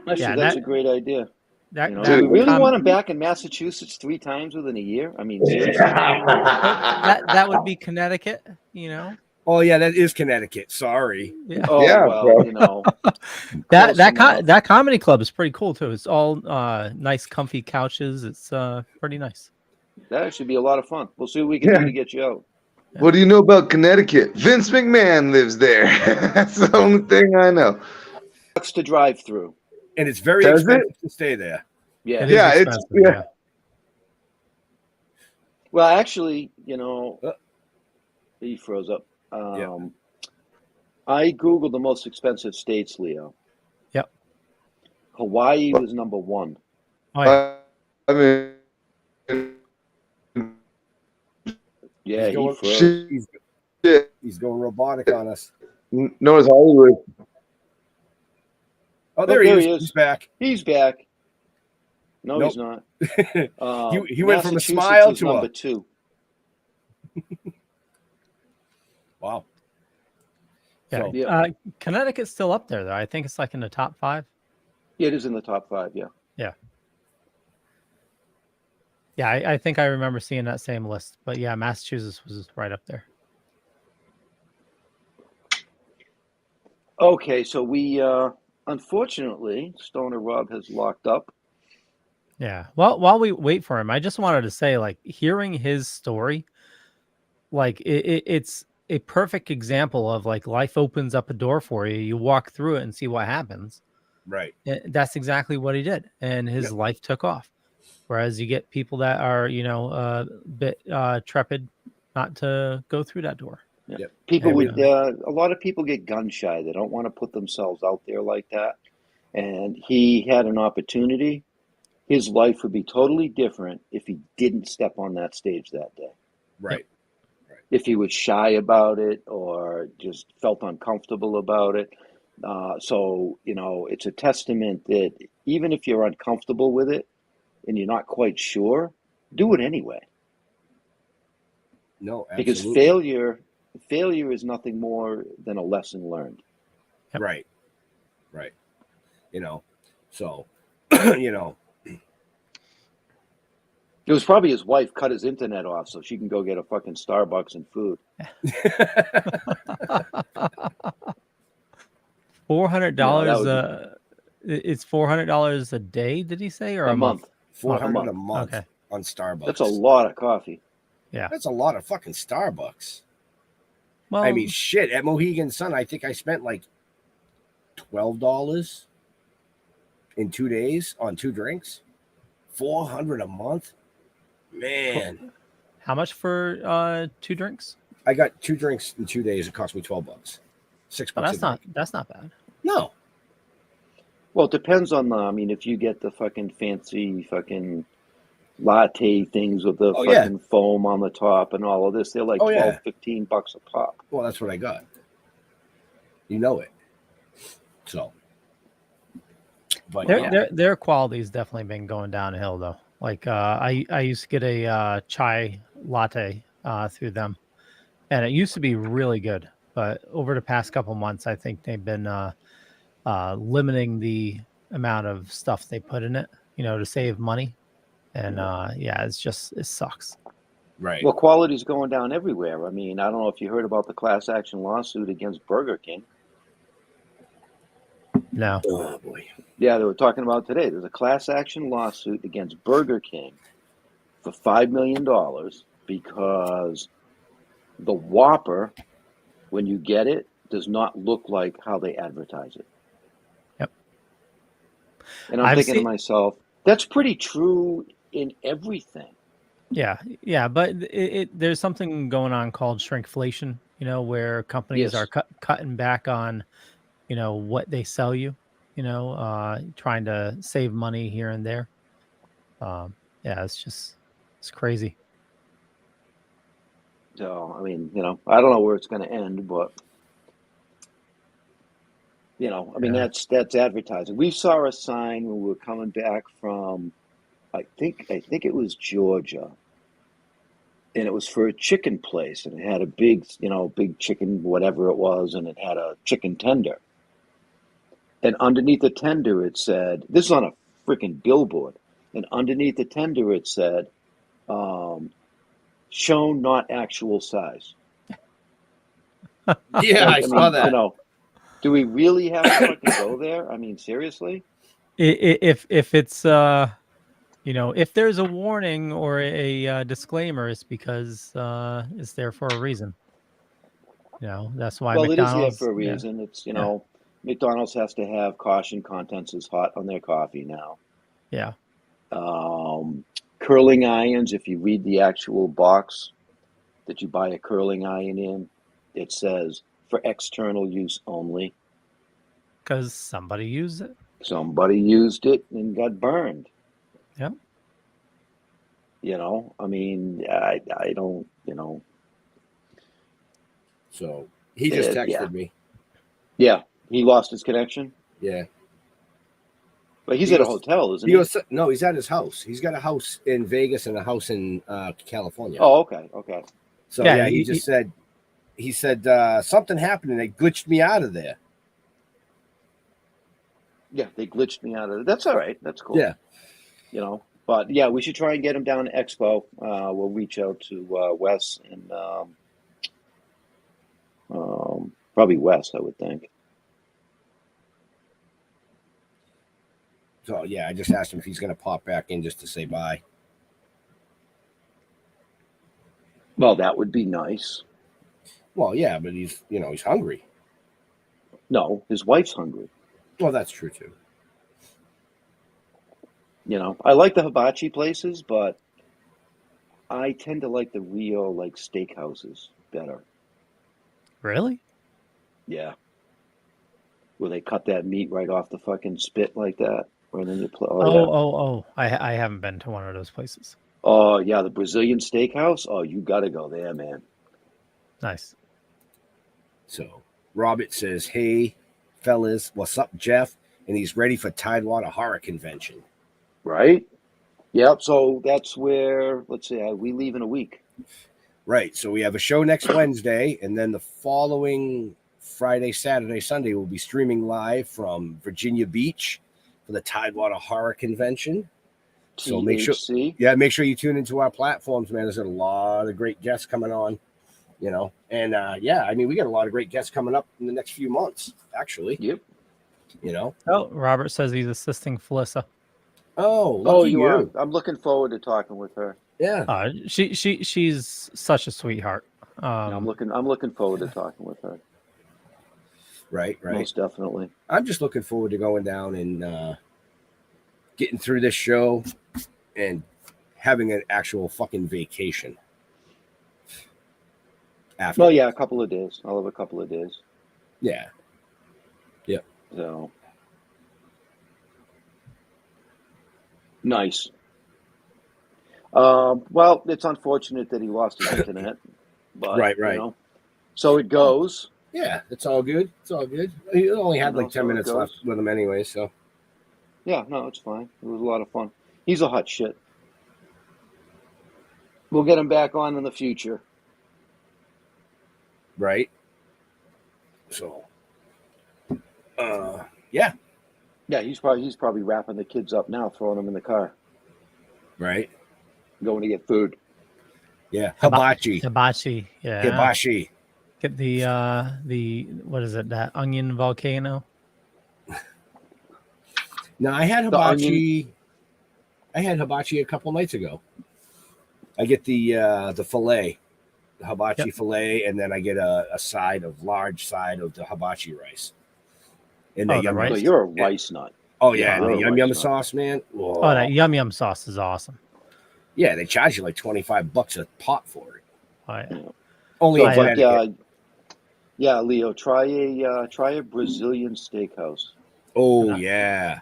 Actually, that's a great idea. That, you know, do we really want him back in Massachusetts 3 times within a year? I mean, seriously? that would be Connecticut, you know? Oh, yeah, that is Connecticut. Sorry. Yeah. Oh, Yeah, well, bro. you know. that comedy club is pretty cool, too. It's all nice, comfy couches. It's pretty nice. That should be a lot of fun. We'll see what we can do to get you out. What do you know about Connecticut? Vince McMahon lives there. That's the only thing I know. Bucks to drive through. And it's very Does expensive to stay there. Yeah. It is expensive, yeah. Well, actually, you know, he froze up. I Googled the most expensive states, Leo. Yep. Hawaii was number 1. Oh, yeah. I mean, Yeah, he froze. He's going robotic on us. North Hollywood. Oh, there he is. He's back. He's back. No, Nope. he's not. He went from a Massachusetts smile is to number a 2. wow. Yeah. So, Connecticut's still up there, though. I think it's like in the top 5. Yeah, it is in the top 5. Yeah. Yeah. Yeah, I think I remember seeing that same list. But yeah, Massachusetts was right up there. Okay, so we unfortunately Stoner Rob has locked up. Yeah. Well, while we wait for him, I just wanted to say, like, hearing his story, like it's a perfect example of like life opens up a door for you. You walk through it and see what happens. right. That's exactly what he did, and his life took off. Whereas you get people that are, you know, a bit trepid not to go through that door. Yeah. Yep. People Yeah, would a lot of people get gun shy. They don't want to put themselves out there like that. And he had an opportunity. His life would be totally different if he didn't step on that stage that day. Right. If he was shy about it or just felt uncomfortable about it. So, you know, it's a testament that even if you're uncomfortable with it and you're not quite sure, do it anyway. No, Because absolutely. failure is nothing more than a lesson learned. Yep. Right. Right. You know, so, you know, It was probably his wife cut his internet off so she can go get a fucking Starbucks and food. $400. It's $400 a day. Did he say, or A a month? month. $400 a month. month Okay. on Starbucks. That's a lot of coffee. Yeah. That's a lot of fucking Starbucks. Well, I mean, shit. At Mohegan Sun, I think I spent like $12 in 2 days on 2 drinks. $400 a month, man. how much for 2 drinks? I got 2 drinks in 2 days. It cost me $12. $6 Oh, a drink. that's not bad. No. Well, it depends on I mean, if you get the fucking fancy fucking latte things with the fucking foam on the top and all of this, they're like 12, $15 a pop. Well, that's what I got. You know it. So, but Their quality's definitely been going downhill though. Like I used to get a chai latte through them, and it used to be really good. But over the past couple months, I think they've been limiting the amount of stuff they put in it, you know, to save money. And yeah, it sucks. Right. Well, quality's going down everywhere. I mean, I don't know if you heard about the class action lawsuit against Burger King. No. Oh boy. Yeah, they were talking about today. There's a class action lawsuit against Burger King for $5 million because the Whopper, when you get it, does not look like how they advertise it. Yep. And I'm thinking to myself, that's pretty true in everything. Yeah, but there's something going on called shrinkflation, you know, where companies are cutting back on, you know, what they sell you, you know, trying to save money here and there. Yeah, it's crazy. So, I mean, you know, I don't know where it's going to end, but, you know, I mean, that's advertising. We saw a sign when we were coming back from, I think it was Georgia, and it was for a chicken place, and it had a big, you know, big chicken, whatever it was, and it had a chicken tender. And underneath the tender, it said, this is on a freaking billboard, and underneath the tender, it said, shown not actual size. Yeah, I saw that. You know, do we really have to fucking go there? I mean, seriously? If it's you know, if there's a warning or a disclaimer, it's because it's there for a reason. You know, that's why McDonald's. It is there for a reason. Yeah. It's, you know, McDonald's has to have caution, contents is hot on their coffee now. Yeah. Curling irons, if you read the actual box that you buy a curling iron in, it says for external use only. Because somebody used it. Somebody used it and got burned. Yep. You know, I mean, I don't, you know. So he just texted me. Yeah, he lost his connection. Yeah. But he's at a hotel, isn't he? No, he's at his house. He's got a house in Vegas and a house in California. Oh, okay. So yeah, he said something happened and they glitched me out of there. Yeah, they glitched me out of it. That's all right. That's cool. Yeah. You know, but yeah, we should try and get him down to Expo. We'll reach out to Wes and probably Wes, I would think. So yeah, I just asked him if he's going to pop back in just to say bye. Well, that would be nice. Well, yeah, but he's hungry. No, his wife's hungry. Well, that's true too. You know, I like the hibachi places, but I tend to like the real steakhouses better. Really? Yeah. Where they cut that meat right off the fucking spit like that. Right in your I haven't been to one of those places. Oh, yeah, the Brazilian steakhouse. Oh, you got to go there, man. Nice. So, Robert says, hey, fellas? What's up, Jeff? And he's ready for Tidewater Horror Convention. Right? Yep. So that's where, let's see, we leave in a week. Right. So we have a show next Wednesday, and then the following Friday, Saturday, Sunday, we'll be streaming live from Virginia Beach for the Tidewater Horror Convention. So make sure you tune into our platforms, man. There's a lot of great guests coming on, you know. And I mean, we got a lot of great guests coming up in the next few months, actually. Yep. You know. Oh, Robert says he's assisting Felissa. Oh, you are. I'm looking forward to talking with her. Yeah. She's such a sweetheart. I'm looking forward to talking with her. Right. Most definitely. I'm just looking forward to going down and getting through this show and having an actual fucking vacation. After. Well, yeah, a couple of days. I'll have a couple of days. Yeah. Yep. So nice. Well, it's unfortunate that he lost his internet, but right. You know, so it goes. Yeah, it's all good. It's all good. He only had like 10 minutes left with him anyway, so. Yeah, no, it's fine. It was a lot of fun. He's a hot shit. We'll get him back on in the future. Right. So. Yeah. Yeah, he's probably wrapping the kids up now, throwing them in the car. Right. Going to get food. Yeah. Hibachi. Yeah. Hibachi. Get the what is it? That onion volcano. No, I had hibachi. I had hibachi a couple nights ago. I get the fillet, the hibachi fillet, and then I get a large side of the hibachi rice. And the rice. So you're a rice nut. Oh yeah, and the yum sauce, man. Whoa. Oh, that yum sauce is awesome. Yeah, they charge you like $25 a pot for it. Oh yeah. Only in Connecticut. Yeah, Leo, try a Brazilian steakhouse. Oh yeah.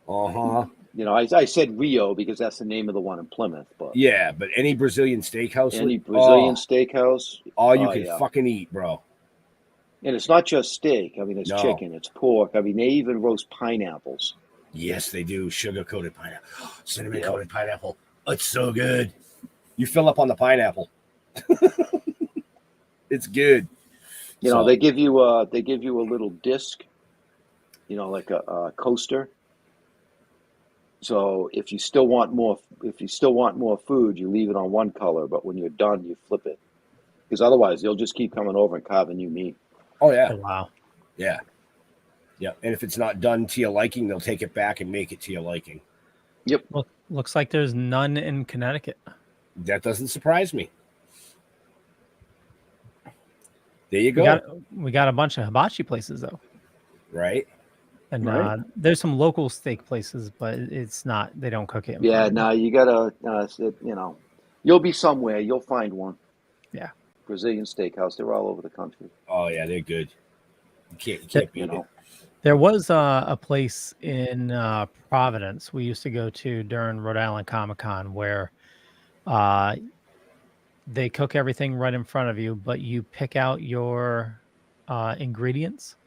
Uh-huh. You know, I said Rio because that's the name of the one in Plymouth, but yeah, but any Brazilian steakhouse, steakhouse, all you can fucking eat, bro. And it's not just steak. I mean, it's chicken, it's pork. I mean, they even roast pineapples. Yes, they do. Sugar-coated pineapple, cinnamon-coated pineapple. It's so good. You fill up on the pineapple. It's good. You know, they give you a little disc. You know, like a coaster. So if you still want more food, you leave it on one color. But when you're done, you flip it, because otherwise they'll just keep coming over and carving you meat. Oh yeah! Oh, wow. Yeah. Yeah, and if it's not done to your liking, they'll take it back and make it to your liking. Yep. Well, looks like there's none in Connecticut. That doesn't surprise me. There you go. We got a bunch of hibachi places though. Right. And there's some local steak places, but it's not. They don't cook it. Yeah. No, you gotta. You know, you'll be somewhere. You'll find one. Yeah. Brazilian steakhouse. They're all over the country. Oh yeah, they're good. You can't beat it. There was a place in Providence we used to go to during Rhode Island Comic Con where they cook everything right in front of you, but you pick out your ingredients.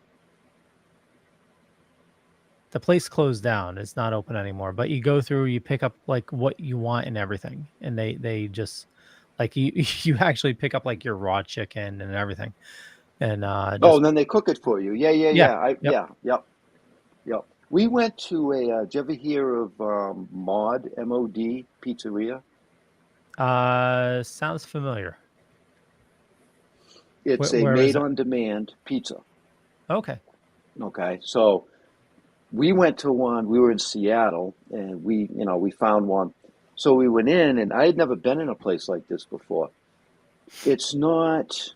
The place closed down. It's not open anymore, but you go through, you pick up like what you want and everything. And they just like you actually pick up like your raw chicken and everything. And and then they cook it for you. Yeah. Yep. We went to a. Did you ever hear of Mod MOD Pizzeria? Sounds familiar. It's a made-on-demand pizza. Okay. So we went to one. We were in Seattle, and we found one. So we went in, and I had never been in a place like this before. It's not.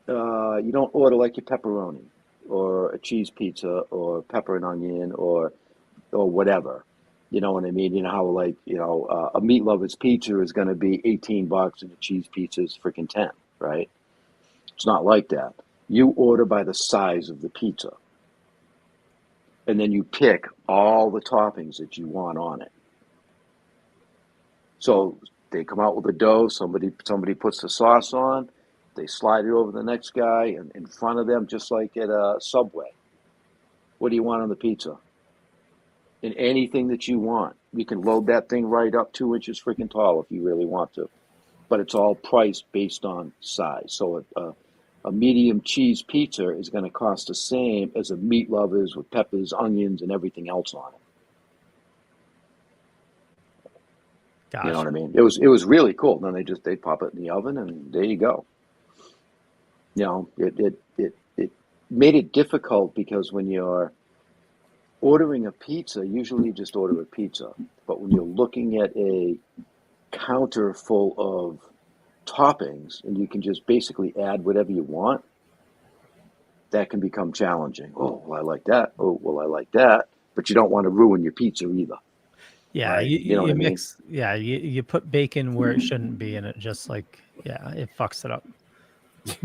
You don't order like your pepperoni or a cheese pizza or pepper and onion or whatever. You know what I mean? You know how a meat lover's pizza is going to be $18 and a cheese pizza is freaking 10, right? It's not like that. You order by the size of the pizza. And then you pick all the toppings that you want on it. So they come out with the dough, somebody puts the sauce on, They slide it over the next guy and in front of them, just like at a Subway. What do you want on the pizza? And anything that you want. You can load that thing right up 2 inches freaking tall if you really want to. But it's all priced based on size. So a medium cheese pizza is going to cost the same as a meat lovers with peppers, onions, and everything else on it. Gotcha. You know what I mean? It was really cool. Then they pop it in the oven and there you go. You know, it made it difficult because when you're ordering a pizza, usually you just order a pizza. But when you're looking at a counter full of toppings and you can just basically add whatever you want, that can become challenging. Oh, well, I like that. Oh, well, I like that. But you don't want to ruin your pizza either. Yeah, Right? you what I mean? mix. Yeah, you put bacon where it shouldn't be, and it just like it fucks it up.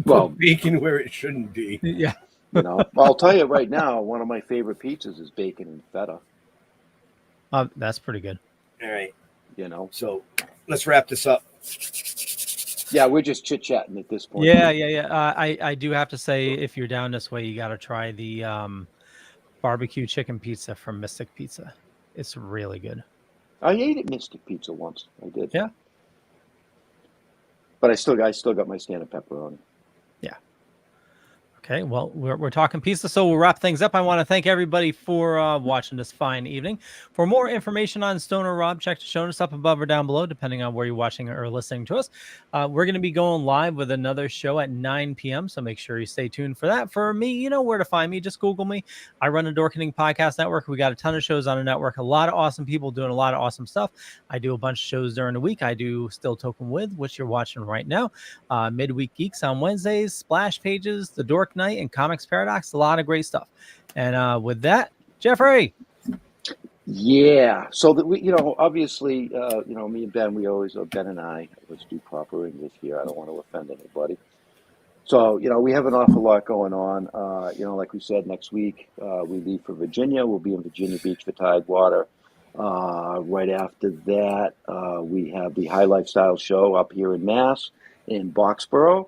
Well, Put bacon where it shouldn't be. Yeah. You know, well, I'll tell you right now, one of my favorite pizzas is bacon and feta. That's pretty good. All right. You know, So let's wrap this up. yeah, we're just chit chatting at this point. Yeah. I do have to say, if you're down this way, you got to try the barbecue chicken pizza from Mystic Pizza. It's really good. I ate at Mystic Pizza once. I did. Yeah. But I still got my standard pepperoni. Yeah. Okay, well, we're talking pizza, so we'll wrap things up. I want to thank everybody for watching this fine evening. For more information on Stoner Rob, check the show notes up above or down below, depending on where you're watching or listening to us. We're going to be going live with another show at 9 p.m., so make sure you stay tuned for that. For me, you know where to find me. Just Google me. I run the Dorkening Podcast Network. We got a ton of shows on the network, a lot of awesome people doing a lot of awesome stuff. I do a bunch of shows during the week. I do Still Toking With, which you're watching right now. Midweek Geeks on Wednesdays, Splash Pages, The Dork Night, and Comics Paradox. A lot of great stuff. And with that, Jeffrey. Yeah. So that we, obviously, me and Ben, Ben and I, let's do proper English here. I don't want to offend anybody. So, we have an awful lot going on. Like we said, next week we leave for Virginia. We'll be in Virginia Beach for Tidewater. Right after that, we have the High Lifestyle Show up here in Mass in Boxborough.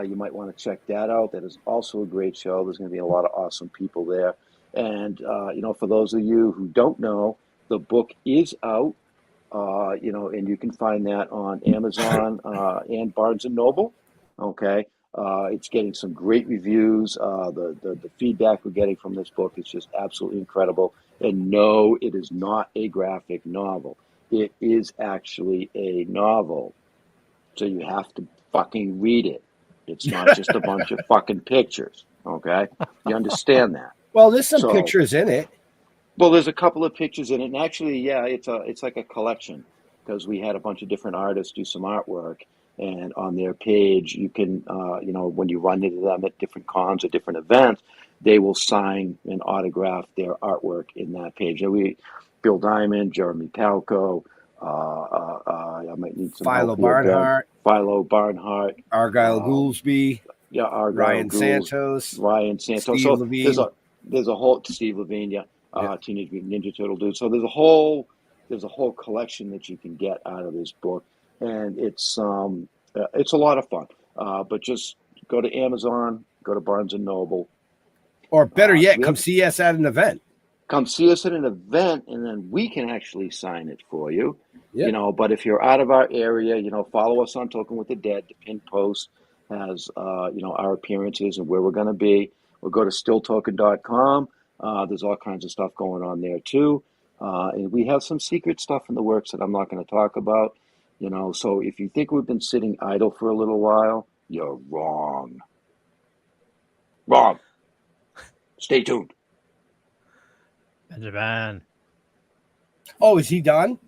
You might want to check that out. That is also a great show. There's going to be a lot of awesome people there. And, for those of you who don't know, the book is out, and you can find that on Amazon and Barnes & Noble. Okay. It's getting some great reviews. The feedback we're getting from this book is just absolutely incredible. And no, it is not a graphic novel. It is actually a novel. So you have to fucking read it. It's not just a bunch of fucking pictures. Okay. You understand that? Well, there's some pictures in it. Well, there's a couple of pictures in it. And actually, yeah, it's like a collection because we had a bunch of different artists do some artwork. And on their page, you can, when you run into them at different cons or different events, they will sign and autograph their artwork in that page. And Bill Diamond, Jeremy Palco, I might need some Philo help here, Barnhart. Philo Barnhart. Argyle Goolsby. Yeah, Argyle Ryan Santos. Steve Levine. There's a whole Steve Levine, Teenage Mutant Ninja Turtle dude. So there's a whole collection that you can get out of this book. And it's a lot of fun. But just go to Amazon, go to Barnes and Noble, or better yet, come see us at an event. Come see us at an event, and then we can actually sign it for you. Yep. But if you're out of our area, follow us on Token with the Dead. The pinned post has our appearances and where we're going to be. We'll go to stilltoken.com. There's all kinds of stuff going on there too, and we have some secret stuff in the works that I'm not going to talk about. So if you think we've been sitting idle for a little while, you're wrong. Wrong. Stay tuned. Benjamin. Oh, is he done?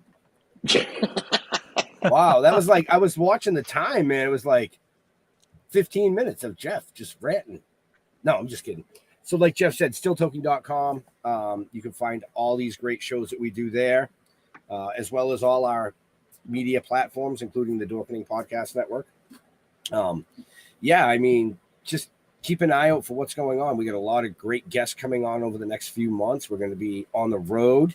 Wow, that was like, I was watching the time, man. It was like 15 minutes of Jeff just ranting. No, I'm just kidding. So like Jeff said, stilltoking.com. You can find all these great shows that we do there, as well as all our media platforms, including the Dorkening Podcast Network. Just keep an eye out for what's going on. We got a lot of great guests coming on over the next few months. We're going to be on the road.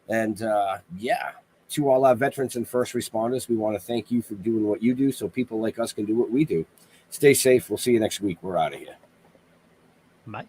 And to all our veterans and first responders, we want to thank you for doing what you do so people like us can do what we do. Stay safe. We'll see you next week. We're out of here. Bye.